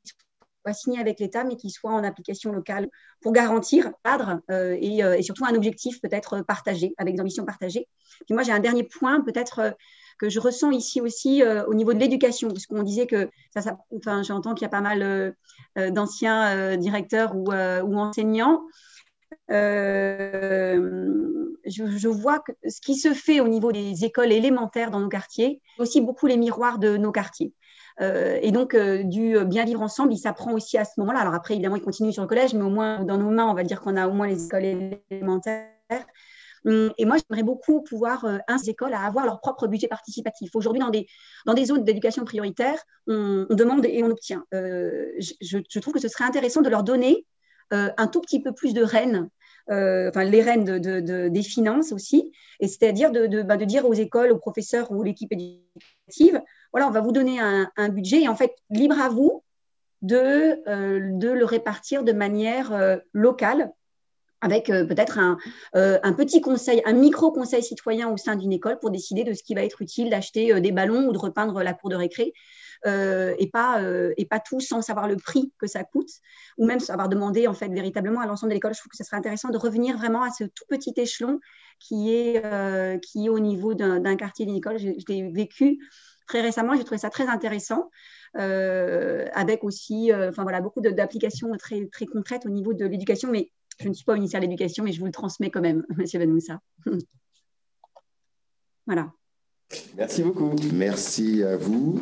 soit signé avec l'État, mais qui soit en application locale pour garantir un cadre et surtout un objectif peut-être partagé, avec des ambitions partagées. Puis moi, j'ai un dernier point peut-être que je ressens ici aussi au niveau de l'éducation, parce qu'on disait que, enfin, j'entends qu'il y a pas mal d'anciens directeurs ou enseignants. Je vois que ce qui se fait au niveau des écoles élémentaires dans nos quartiers, aussi beaucoup les miroirs de nos quartiers. Et donc, du bien vivre ensemble, il s'apprend aussi à ce moment-là. Alors après, évidemment, il continue sur le collège, mais au moins, dans nos mains, on va dire qu'on a au moins les écoles élémentaires. Et moi, j'aimerais beaucoup pouvoir inciter les écoles à avoir leur propre budget participatif. Aujourd'hui, dans des zones d'éducation prioritaire, on demande et on obtient. Je trouve que ce serait intéressant de leur donner un tout petit peu plus de rênes, enfin les rênes des finances aussi, et c'est-à-dire de dire aux écoles, aux professeurs ou l'équipe éducative, voilà, on va vous donner un budget et en fait, libre à vous de le répartir de manière locale, avec peut-être un petit conseil, un micro-conseil citoyen au sein d'une école pour décider de ce qui va être utile d'acheter des ballons ou de repeindre la cour de récré, et pas tout sans savoir le prix que ça coûte, ou même savoir demander en fait véritablement à l'ensemble de l'école. Je trouve que ce serait intéressant de revenir vraiment à ce tout petit échelon qui est au niveau d'un quartier, d'une école. Je l'ai vécu très récemment, j'ai trouvé ça très intéressant, avec aussi voilà, beaucoup d'applications très, très concrètes au niveau de l'éducation, mais je ne suis pas au ministère de l'Éducation, mais je vous le transmets quand même, Monsieur Ben Moussa. Voilà. Merci beaucoup. Merci à vous.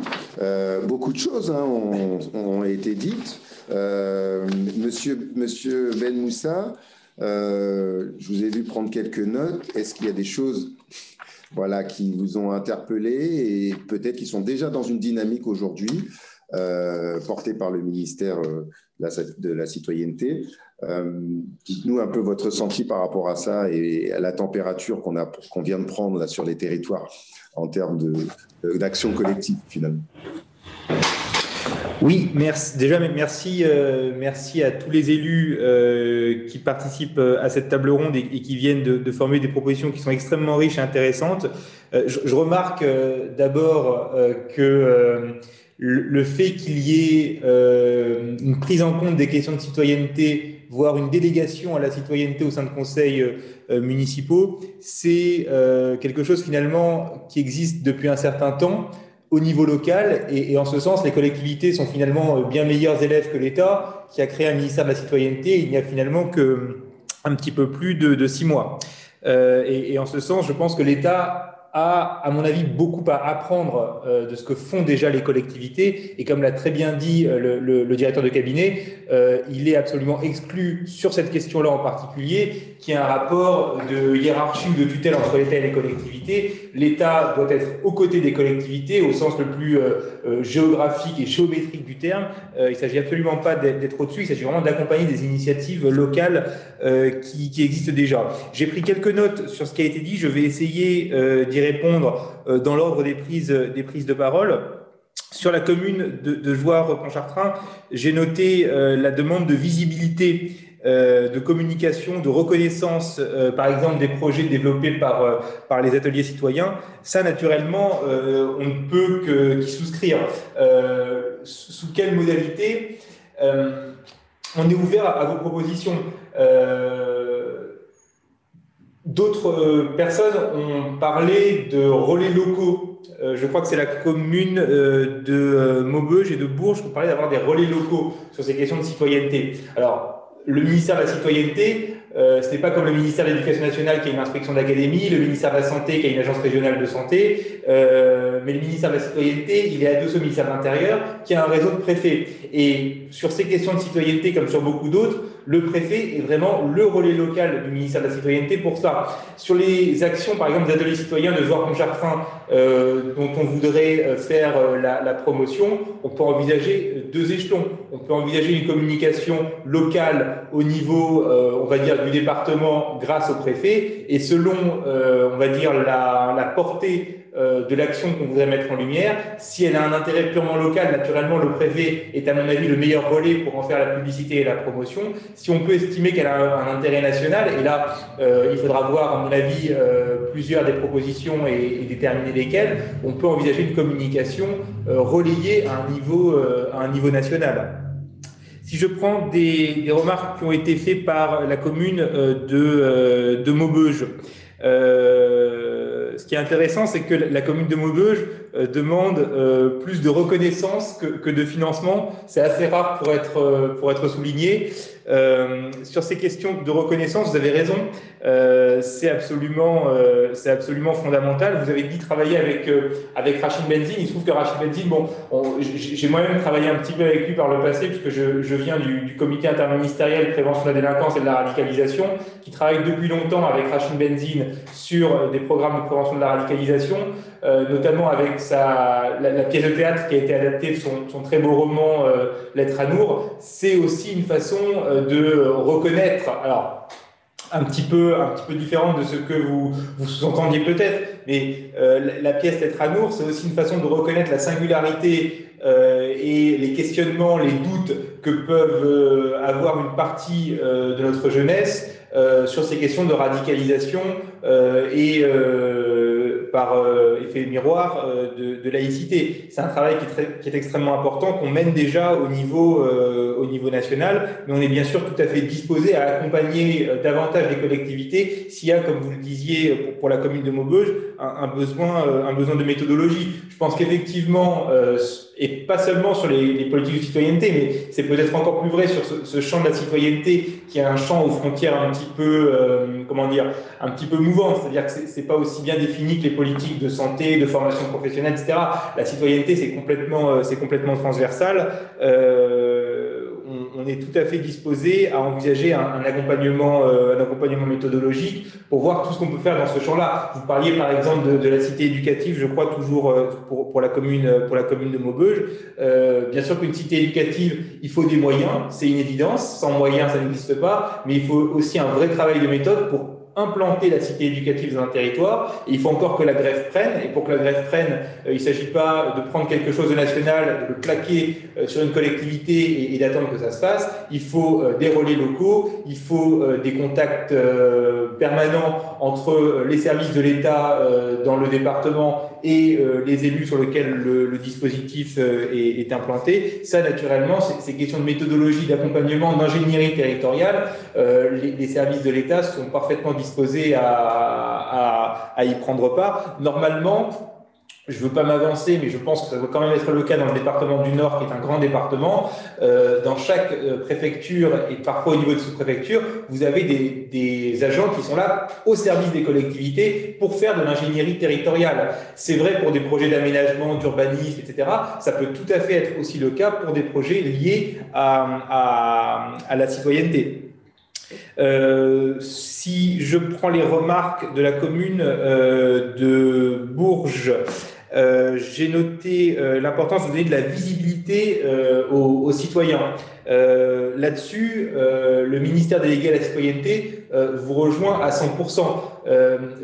Beaucoup de choses ont été dites. Monsieur Ben Moussa, je vous ai vu prendre quelques notes. Est-ce qu'il y a des choses qui vous ont interpellé et peut-être qui sont déjà dans une dynamique aujourd'hui portée par le ministère de la Citoyenneté? Dites-nous un peu votre ressenti par rapport à ça et à la température qu'on vient de prendre là, sur les territoires en termes d'action collective finalement. Oui, merci. Déjà, merci à tous les élus qui participent à cette table ronde et qui viennent de formuler des propositions qui sont extrêmement riches et intéressantes. Je remarque d'abord que le fait qu'il y ait une prise en compte des questions de citoyenneté, voire une délégation à la citoyenneté au sein de conseils municipaux, c'est quelque chose finalement qui existe depuis un certain temps au niveau local, et en ce sens, les collectivités sont finalement bien meilleurs élèves que l'État, qui a créé un ministère de la citoyenneté il n'y a finalement qu'un petit peu plus de 6 mois. Et en ce sens, je pense que l'État a, à mon avis, beaucoup à apprendre de ce que font déjà les collectivités. Et comme l'a très bien dit le directeur de cabinet, il est absolument exclu sur cette question-là en particulier, qu'il y ait un rapport de hiérarchie ou de tutelle entre l'État et les collectivités. L'État doit être aux côtés des collectivités au sens le plus géographique et géométrique du terme. Il ne s'agit absolument pas d'être au-dessus, il s'agit vraiment d'accompagner des initiatives locales qui existent déjà. J'ai pris quelques notes sur ce qui a été dit, je vais essayer d'y répondre dans l'ordre des prises de parole. Sur la commune de Jouarre-Pontchartrain, j'ai noté la demande de visibilité, de communication, de reconnaissance, par exemple des projets développés par les ateliers citoyens. Ça, naturellement, on ne peut qu'y souscrire. Sous quelle modalité? On est ouvert à vos propositions. D'autres personnes ont parlé de relais locaux. Je crois que c'est la commune de Maubeuge et de Bourges qui ont parlé d'avoir des relais locaux sur ces questions de citoyenneté. Alors, le ministère de la Citoyenneté, ce n'est pas comme le ministère de l'Éducation nationale qui a une inspection d'académie, le ministère de la Santé qui a une agence régionale de santé, mais le ministère de la Citoyenneté, il est adossé au ministère de l'Intérieur qui a un réseau de préfets. Et sur ces questions de citoyenneté, comme sur beaucoup d'autres, le préfet est vraiment le relais local du ministère de la Citoyenneté pour ça. Sur les actions, par exemple, des ateliers citoyens de Jouarre-Pontchartrain, dont on voudrait faire la promotion, on peut envisager 2 échelons. On peut envisager une communication locale au niveau, on va dire, du département grâce au préfet, et selon, on va dire, la portée de l'action qu'on voudrait mettre en lumière. Si elle a un intérêt purement local, naturellement, le préfet est à mon avis le meilleur relais pour en faire la publicité et la promotion. Si on peut estimer qu'elle a un intérêt national, et là, il faudra voir, à mon avis, plusieurs des propositions et déterminer lesquelles, on peut envisager une communication relayée à un niveau national. Si je prends des remarques qui ont été faites par la commune de Maubeuge, ce qui est intéressant, c'est que la commune de Maubeuge demande plus de reconnaissance que de financement. C'est assez rare pour être souligné. Sur ces questions de reconnaissance, vous avez raison, c'est absolument fondamental. Vous avez dit travailler avec Rachid Benzine. Il se trouve que Rachid Benzine, j'ai moi-même travaillé un petit peu avec lui par le passé, puisque je viens du comité interministériel de prévention de la délinquance et de la radicalisation, qui travaille depuis longtemps avec Rachid Benzine sur des programmes de prévention de la radicalisation, notamment avec la pièce de théâtre qui a été adaptée de son très beau roman Lettre à Nour. C'est aussi une façon de reconnaître, alors un petit peu différente de ce que vous sous-entendiez peut-être, mais la pièce Lettre à Nour, c'est aussi une façon de reconnaître la singularité et les questionnements, les doutes que peuvent avoir une partie de notre jeunesse sur ces questions de radicalisation et par effet miroir de laïcité. C'est un travail qui est extrêmement important, qu'on mène déjà au niveau national, mais on est bien sûr tout à fait disposé à accompagner davantage les collectivités s'il y a, comme vous le disiez pour la commune de Maubeuge, un besoin de méthodologie. Je pense qu'effectivement, et pas seulement sur les politiques de citoyenneté, mais c'est peut-être encore plus vrai sur ce champ de la citoyenneté, qui est un champ aux frontières un petit peu, un petit peu mouvantes. C'est-à-dire que c'est pas aussi bien défini que les politiques de santé, de formation professionnelle, etc. La citoyenneté, c'est complètement transversal. On est tout à fait disposé à envisager un accompagnement méthodologique pour voir tout ce qu'on peut faire dans ce champ-là. Vous parliez par exemple de la cité éducative, je crois toujours pour la commune de Maubeuge. Bien sûr qu'une cité éducative, il faut des moyens, c'est une évidence. Sans moyens, ça n'existe pas. Mais il faut aussi un vrai travail de méthode pour implanter la cité éducative dans un territoire. Et il faut encore que la greffe prenne. Et pour que la greffe prenne, il ne s'agit pas de prendre quelque chose de national, de le claquer sur une collectivité et d'attendre que ça se fasse. Il faut des relais locaux, il faut des contacts permanents entre les services de l'État dans le département et les élus sur lesquels le dispositif est implanté. Ça, naturellement, c'est question de méthodologie, d'accompagnement, d'ingénierie territoriale. Les services de l'État sont parfaitement disposés à y prendre part. Normalement, je ne veux pas m'avancer, mais je pense que ça doit quand même être le cas dans le département du Nord, qui est un grand département. Dans chaque préfecture et parfois au niveau de sous-préfecture, vous avez des agents qui sont là au service des collectivités pour faire de l'ingénierie territoriale. C'est vrai pour des projets d'aménagement, d'urbanisme, etc. Ça peut tout à fait être aussi le cas pour des projets liés à la citoyenneté. Si je prends les remarques de la commune de Bourges, j'ai noté l'importance de donner de la visibilité aux citoyens. Là-dessus, le ministère délégué à la citoyenneté vous rejoint à 100%.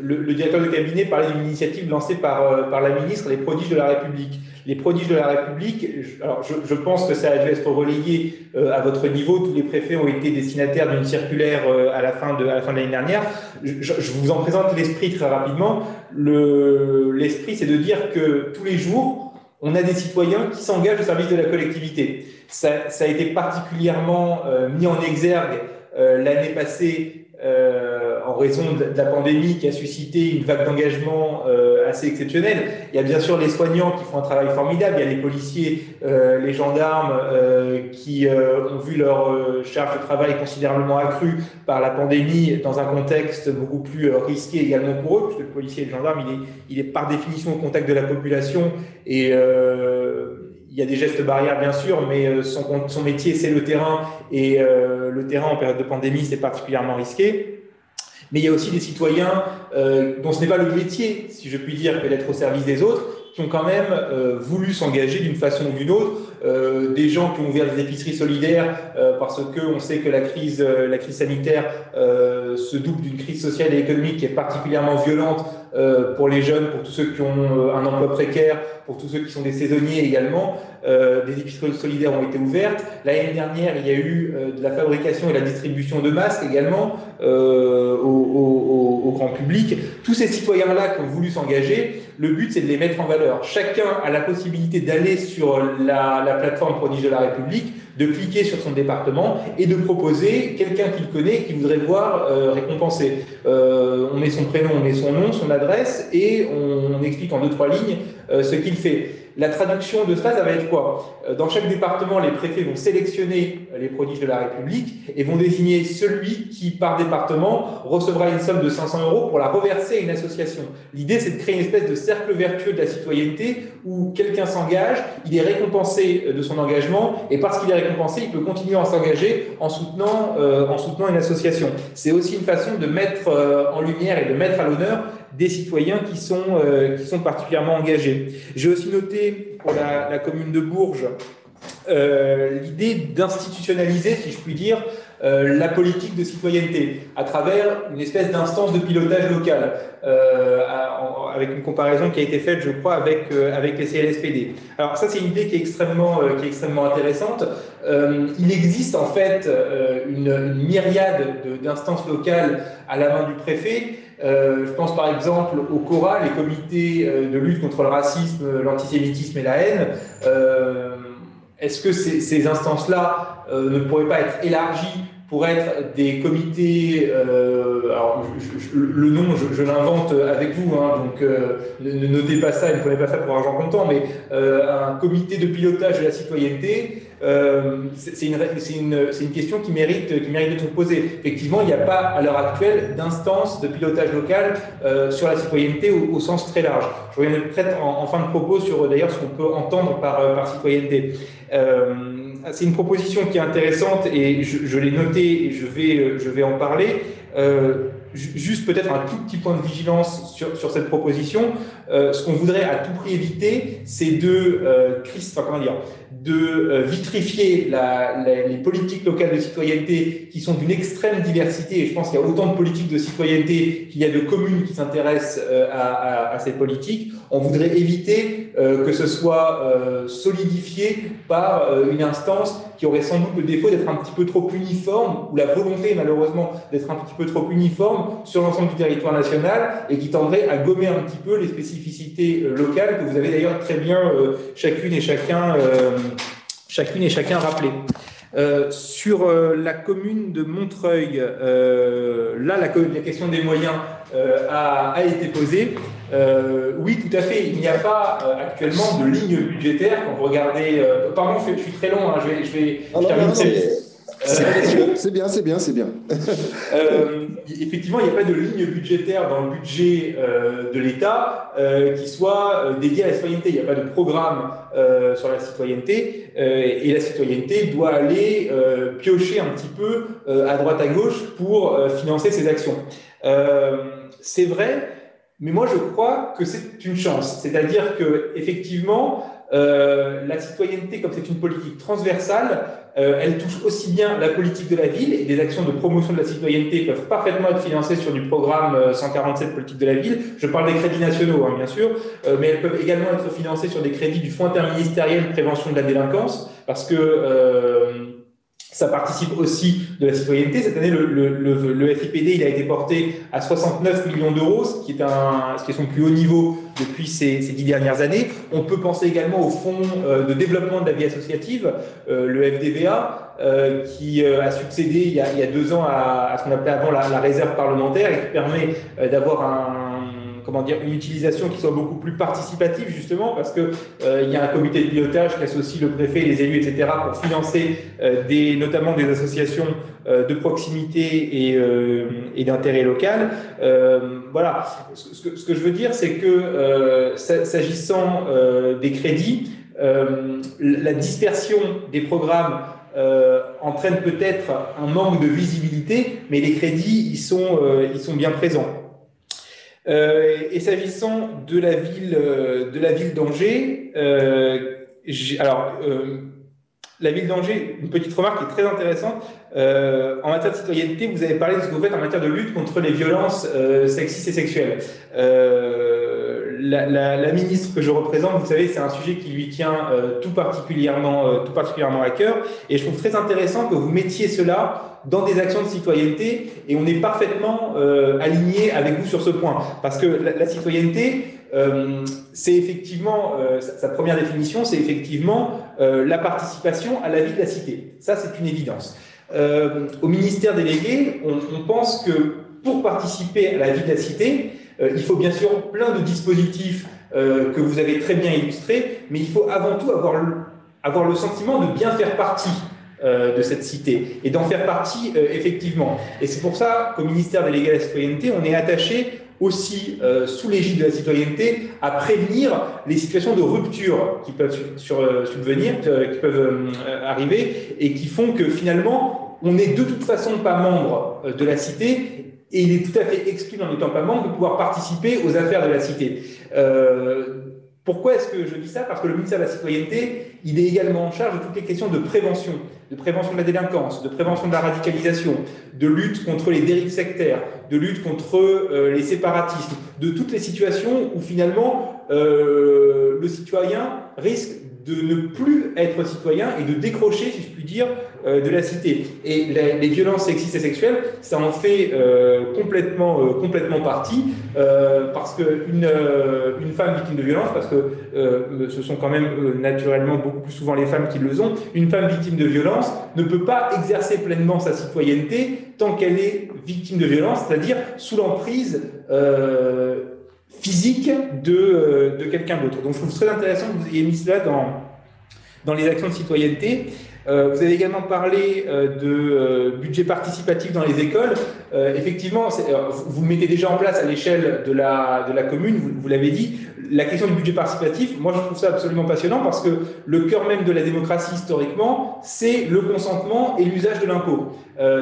Le directeur de cabinet parlait d'une initiative lancée par la ministre, les prodiges de la République. Les prodiges de la République, alors je pense que ça a dû être relayé à votre niveau. Tous les préfets ont été destinataires d'une circulaire à la fin de l'année dernière. Je vous en présente l'esprit très rapidement. L'esprit, c'est de dire que tous les jours, on a des citoyens qui s'engagent au service de la collectivité. Ça a été particulièrement mis en exergue l'année passée en raison de la pandémie qui a suscité une vague d'engagement assez exceptionnelle. Il y a bien sûr les soignants qui font un travail formidable, il y a les policiers, les gendarmes qui ont vu leur charge de travail considérablement accrue par la pandémie dans un contexte beaucoup plus risqué également pour eux, puisque le policier et le gendarme, il est par définition au contact de la population et il y a des gestes barrières bien sûr, mais son métier c'est le terrain et le terrain en période de pandémie c'est particulièrement risqué. Mais il y a aussi des citoyens dont ce n'est pas le métier, si je puis dire, que d'être au service des autres, qui ont quand même voulu s'engager d'une façon ou d'une autre. Des gens qui ont ouvert des épiceries solidaires parce qu'on sait que la crise sanitaire se double d'une crise sociale et économique qui est particulièrement violente pour les jeunes, pour tous ceux qui ont un emploi précaire, pour tous ceux qui sont des saisonniers également. Des épiceries solidaires ont été ouvertes. L'année dernière, il y a eu de la fabrication et la distribution de masques également au grand public. Tous ces citoyens-là qui ont voulu s'engager, le but, c'est de les mettre en valeur. Chacun a la possibilité d'aller sur la plateforme Prodige de la République, de cliquer sur son département et de proposer quelqu'un qu'il connaît qui voudrait voir récompensé. On met son prénom, on met son nom, son adresse et on explique en 2-3 lignes ce qu'il fait. La traduction de ça va être quoi? Dans chaque département, les préfets vont sélectionner les prodiges de la République et vont désigner celui qui, par département, recevra une somme de 500 € pour la reverser à une association. L'idée, c'est de créer une espèce de cercle vertueux de la citoyenneté où quelqu'un s'engage, il est récompensé de son engagement et parce qu'il est récompensé, il peut continuer à s'engager en soutenant une association. C'est aussi une façon de mettre en lumière et de mettre à l'honneur des citoyens qui sont particulièrement engagés. J'ai aussi noté pour la commune de Bourges l'idée d'institutionnaliser, si je puis dire, la politique de citoyenneté à travers une espèce d'instance de pilotage local, avec une comparaison qui a été faite, je crois, avec les CLSPD. Alors ça, c'est une idée qui est extrêmement intéressante. Il existe en fait une myriade d'instances locales à la main du préfet. Je pense par exemple au CORA, les comités de lutte contre le racisme, l'antisémitisme et la haine. Est-ce que ces instances-là ne pourraient pas être élargies pour être des comités, alors le nom je l'invente avec vous, hein, donc ne notez pas ça et ne prenez pas ça pour argent comptant, mais un comité de pilotage de la citoyenneté, c'est une question qui mérite d'être posée. Effectivement, il n'y a pas à l'heure actuelle d'instance de pilotage local sur la citoyenneté au sens très large. Je reviendrai peut-être en fin de propos sur d'ailleurs ce qu'on peut entendre par citoyenneté. C'est une proposition qui est intéressante et je l'ai notée et je vais en parler. Juste peut-être un tout petit point de vigilance sur cette proposition. Ce qu'on voudrait à tout prix éviter, c'est de vitrifier les politiques locales de citoyenneté qui sont d'une extrême diversité. Et je pense qu'il y a autant de politiques de citoyenneté qu'il y a de communes qui s'intéressent à ces politiques. On voudrait éviter que ce soit solidifié par une instance qui aurait sans doute le défaut d'être un petit peu trop uniforme, ou la volonté malheureusement d'être un petit peu trop uniforme sur l'ensemble du territoire national et qui tendrait à gommer un petit peu les spécificités locales que vous avez d'ailleurs très bien chacune et chacun rappelé. Sur la commune de Montreuil, là la question des moyens a été posée. Oui, tout à fait. Il n'y a pas actuellement de ligne budgétaire. Quand vous regardez, pardon, je suis très long. Hein, je vais terminer. C'est bien. Effectivement, il n'y a pas de ligne budgétaire dans le budget de l'État qui soit dédié à la citoyenneté. Il n'y a pas de programme sur la citoyenneté et la citoyenneté doit aller piocher un petit peu à droite à gauche pour financer ses actions. C'est vrai, mais moi je crois que c'est une chance. C'est-à-dire que effectivement, la citoyenneté, comme c'est une politique transversale, elle touche aussi bien la politique de la ville et des actions de promotion de la citoyenneté peuvent parfaitement être financées sur du programme 147 politique de la ville. Je parle des crédits nationaux, hein, bien sûr, mais elles peuvent également être financées sur des crédits du Fonds interministériel de prévention de la délinquance parce que ça participe aussi de la citoyenneté. Cette année, le FIPD il a été porté à 69 millions d'euros, ce qui est son plus haut niveau depuis ces 10 dernières années. On peut penser également au Fonds de développement de la vie associative, le FDVA, qui a succédé il y a 2 ans à ce qu'on appelait avant la réserve parlementaire et qui permet d'avoir une utilisation qui soit beaucoup plus participative justement parce que il y a un comité de pilotage qui associe le préfet, les élus, etc. pour financer notamment des associations de proximité et d'intérêt local. Voilà. Ce que je veux dire, c'est que s'agissant des crédits, la dispersion des programmes entraîne peut-être un manque de visibilité, mais les crédits ils sont bien présents. Et s'agissant de la ville d'Angers, la ville d'Angers, une petite remarque qui est très intéressante. En matière de citoyenneté, vous avez parlé de ce que vous faites en matière de lutte contre les violences sexistes et sexuelles. La ministre que je représente, vous savez, c'est un sujet qui lui tient tout particulièrement à cœur. Et je trouve très intéressant que vous mettiez cela dans des actions de citoyenneté. Et on est parfaitement aligné avec vous sur ce point. Parce que la citoyenneté, c'est effectivement, sa première définition, c'est effectivement la participation à la vie de la cité. Ça, c'est une évidence. Au ministère délégué, on pense que pour participer à la vie de la cité, il faut bien sûr plein de dispositifs que vous avez très bien illustrés, mais il faut avant tout avoir le sentiment de bien faire partie de cette cité et d'en faire partie effectivement. Et c'est pour ça qu'au ministère délégué à la citoyenneté, on est attaché aussi, sous l'égide de la citoyenneté, à prévenir les situations de rupture qui peuvent subvenir, qui peuvent arriver, et qui font que finalement, on n'est de toute façon pas membre de la cité, et il est tout à fait exclu, en n'étant pas membre, de pouvoir participer aux affaires de la cité. Pourquoi est-ce que je dis ça? Parce que le ministère de la Citoyenneté, il est également en charge de toutes les questions de prévention de la délinquance, de prévention de la radicalisation, de lutte contre les dérives sectaires, de lutte contre les séparatismes, de toutes les situations où finalement le citoyen risque de ne plus être citoyen et de décrocher, si je puis dire, de la cité. Et les violences sexistes et sexuelles, ça en fait complètement partie, parce qu'une femme victime de violence, parce que ce sont quand même naturellement beaucoup plus souvent les femmes qui le sont, une femme victime de violence ne peut pas exercer pleinement sa citoyenneté tant qu'elle est victime de violence, c'est-à-dire sous l'emprise physique de quelqu'un d'autre. Donc je trouve très intéressant que vous ayez mis cela dans les actions de citoyenneté. Vous avez également parlé de budget participatif dans les écoles. Effectivement, vous le mettez déjà en place à l'échelle de la commune, vous l'avez dit. La question du budget participatif, moi je trouve ça absolument passionnant parce que le cœur même de la démocratie historiquement, c'est le consentement et l'usage de l'impôt.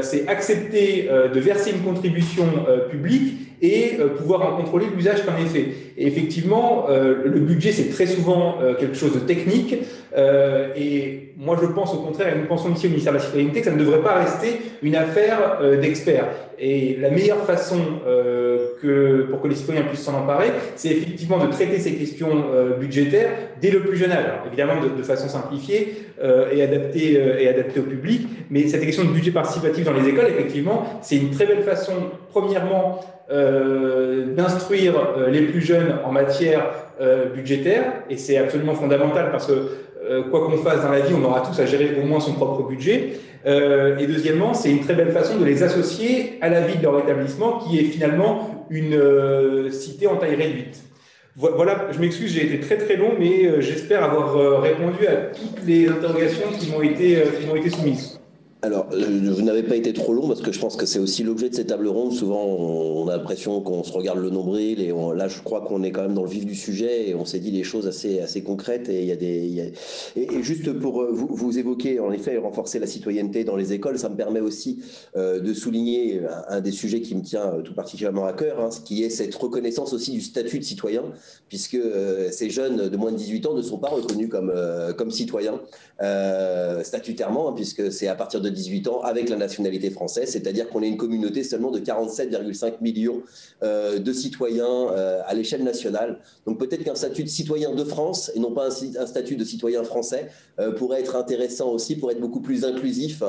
C'est accepter de verser une contribution publique et pouvoir en contrôler l'usage qu'en est fait. Et effectivement, le budget, c'est très souvent quelque chose de technique. Et moi, je pense au contraire, et nous pensons ici au ministère de la Citoyenneté, que ça ne devrait pas rester une affaire d'experts. Et la meilleure façon pour que les citoyens puissent s'en emparer, c'est effectivement de traiter ces questions budgétaires dès le plus jeune âge. Alors, évidemment, de façon simplifiée et adaptée au public. Mais cette question de budget participatif dans les écoles, effectivement, c'est une très belle façon, premièrement, d'instruire les plus jeunes en matière budgétaire, et c'est absolument fondamental parce que quoi qu'on fasse dans la vie, on aura tous à gérer au moins son propre budget. Et deuxièmement, c'est une très belle façon de les associer à la vie de leur établissement, qui est finalement une cité en taille réduite. Voilà, je m'excuse, j'ai été très très long, mais j'espère avoir répondu à toutes les interrogations qui m'ont été soumises. Alors, vous n'avez pas été trop long parce que je pense que c'est aussi l'objet de ces tables rondes. Souvent, on a l'impression qu'on se regarde le nombril et là, je crois qu'on est quand même dans le vif du sujet et on s'est dit des choses assez concrètes. Et et juste pour vous évoquer, en effet, renforcer la citoyenneté dans les écoles, ça me permet aussi de souligner un des sujets qui me tient tout particulièrement à cœur, ce qui est cette reconnaissance aussi du statut de citoyen, puisque ces jeunes de moins de 18 ans ne sont pas reconnus comme citoyens statutairement, puisque c'est à partir de 18 ans avec la nationalité française, c'est-à-dire qu'on est une communauté seulement de 47,5 millions de citoyens à l'échelle nationale. Donc peut-être qu'un statut de citoyen de France et non pas un statut de citoyen français pourrait être intéressant aussi pour être beaucoup plus inclusif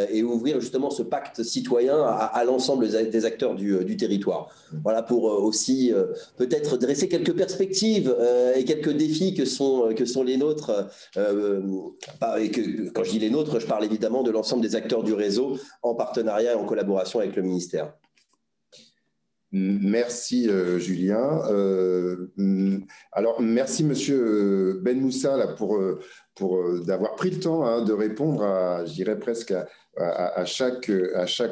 et ouvrir justement ce pacte citoyen à l'ensemble des acteurs du territoire. Voilà pour aussi peut-être dresser quelques perspectives et quelques défis que sont les nôtres. Et quand je dis les nôtres, je parle évidemment de l'ensemble des acteurs du réseau en partenariat et en collaboration avec le ministère. Merci Julien. Alors merci Monsieur Ben Moussa là, pour d'avoir pris le temps de répondre à, je dirais presque à chaque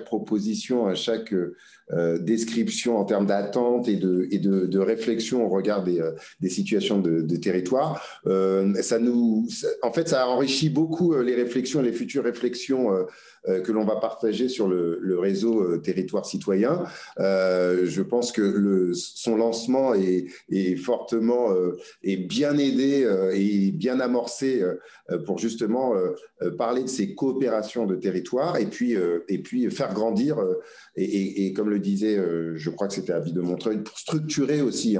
proposition, à chaque description en termes d'attente et de réflexion au regard des situations de territoire. En fait, ça enrichit beaucoup les réflexions et les futures réflexions que l'on va partager sur le réseau Territoire Citoyen. Je pense que son lancement est fortement et bien aidé et bien amorcé pour justement parler de ces coopérations de territoire et puis faire grandir, et comme le disait, je crois que c'était à Vie de Montreuil, pour structurer aussi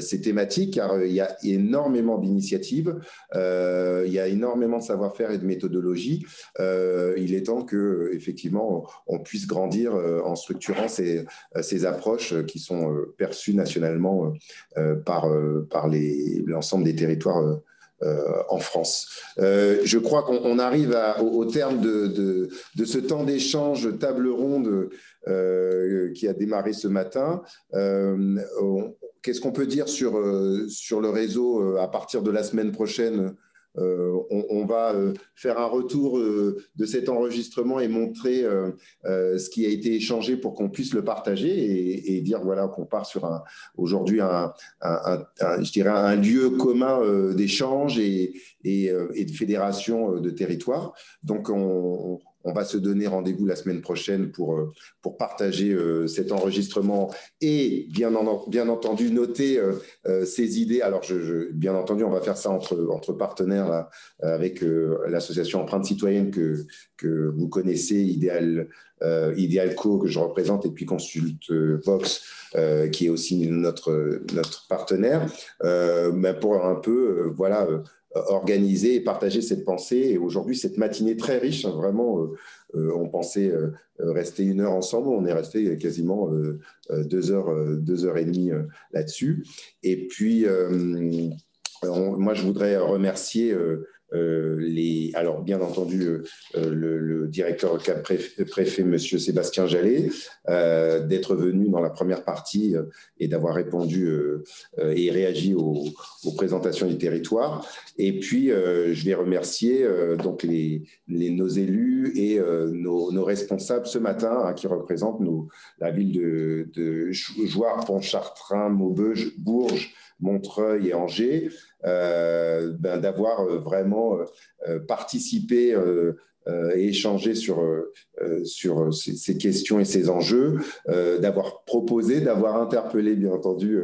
ces thématiques, car il y a énormément d'initiatives, il y a énormément de savoir-faire et de méthodologie. Il est temps que, effectivement, on puisse grandir en structurant ces approches qui sont perçues nationalement par l'ensemble des territoires en France. Je crois qu'on arrive au terme de ce temps d'échange table ronde qui a démarré ce matin. Qu'est-ce qu'on peut dire sur le réseau à partir de la semaine prochaine? On va faire un retour de cet enregistrement et montrer ce qui a été échangé pour qu'on puisse le partager et dire voilà qu'on part sur aujourd'hui je dirais un lieu commun d'échange et de fédération de territoire. Donc on va se donner rendez-vous la semaine prochaine pour partager cet enregistrement et bien entendu noter ces idées. Alors, bien entendu, on va faire ça entre partenaires là, avec l'association Empreinte Citoyenne que vous connaissez, Idealco que je représente, et puis Consulte Vox qui est aussi notre partenaire, mais pour un peu voilà organiser et partager cette pensée. Et aujourd'hui, cette matinée très riche, vraiment, on pensait rester 1 heure ensemble, on est resté quasiment 2 heures et demie là-dessus. Et puis, moi, je voudrais remercier alors bien entendu le directeur préfet monsieur Sébastien Jallet d'être venu dans la première partie et d'avoir répondu et réagi aux présentations du territoire. Et puis je vais remercier donc nos élus et nos responsables ce matin qui représentent la ville de Jouarre, Pontchartrain, Maubeuge, Bourges, Montreuil et Angers, d'avoir vraiment participé et échangé sur ces questions et ces enjeux, d'avoir proposé, d'avoir interpellé bien entendu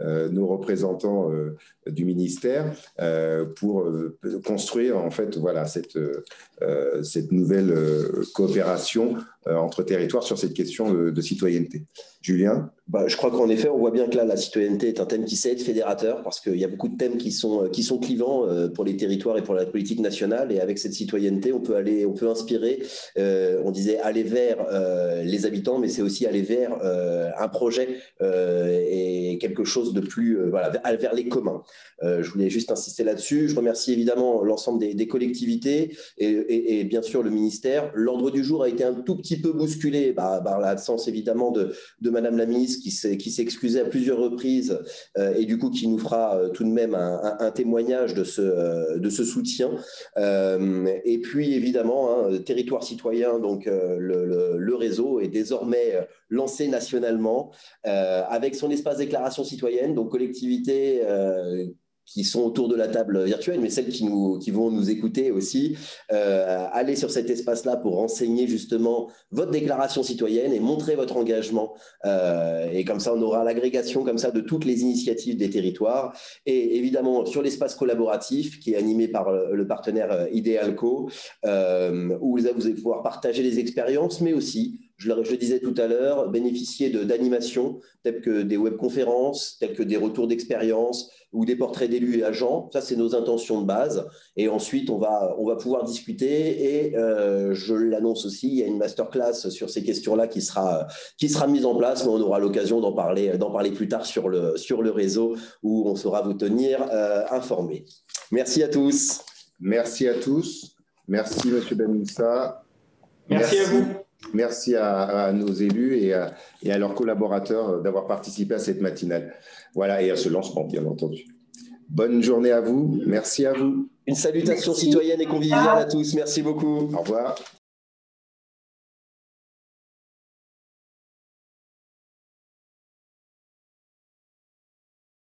nos représentants du ministère pour construire en fait voilà cette nouvelle coopération entre territoires sur cette question de citoyenneté. Julien? Je crois qu'en effet, on voit bien que là, la citoyenneté est un thème qui sait être fédérateur parce qu'il y a beaucoup de thèmes qui sont clivants pour les territoires et pour la politique nationale. Et avec cette citoyenneté, on peut inspirer. On disait aller vers les habitants, mais c'est aussi aller vers un projet et quelque chose de plus, voilà, vers les communs. Je voulais juste insister là-dessus. Je remercie évidemment l'ensemble des collectivités et bien sûr le ministère. L'ordre du jour a été un tout petit peu bousculé par l'absence évidemment de Madame la ministre qui s'est excusée à plusieurs reprises et du coup qui nous fera tout de même un témoignage de ce soutien. Et puis évidemment, territoire citoyen, donc le réseau est désormais lancé nationalement avec son espace déclaration citoyenne, donc collectivités qui sont autour de la table virtuelle, mais celles qui vont nous écouter aussi, allez sur cet espace-là pour renseigner justement votre déclaration citoyenne et montrer votre engagement. Et comme ça, on aura l'agrégation comme ça de toutes les initiatives des territoires. Et évidemment, sur l'espace collaboratif qui est animé par le partenaire Idealco, où vous allez pouvoir partager les expériences, mais aussi, je le disais tout à l'heure, bénéficier d'animations telles que des webconférences, telles que des retours d'expérience ou des portraits d'élus et agents. Ça, c'est nos intentions de base. Et ensuite, on va pouvoir discuter. Et je l'annonce aussi, il y a une masterclass sur ces questions-là qui sera mise en place, mais on aura l'occasion d'en parler plus tard sur le réseau où on saura vous tenir informés. Merci à tous. Merci à tous. Merci, M. Benmoussa. Merci à vous. Merci à nos élus et à leurs collaborateurs d'avoir participé à cette matinale. Voilà, et à ce lancement, bien entendu. Bonne journée à vous. Merci à vous. Une salutation citoyenne et conviviale à tous. Merci beaucoup. Au revoir.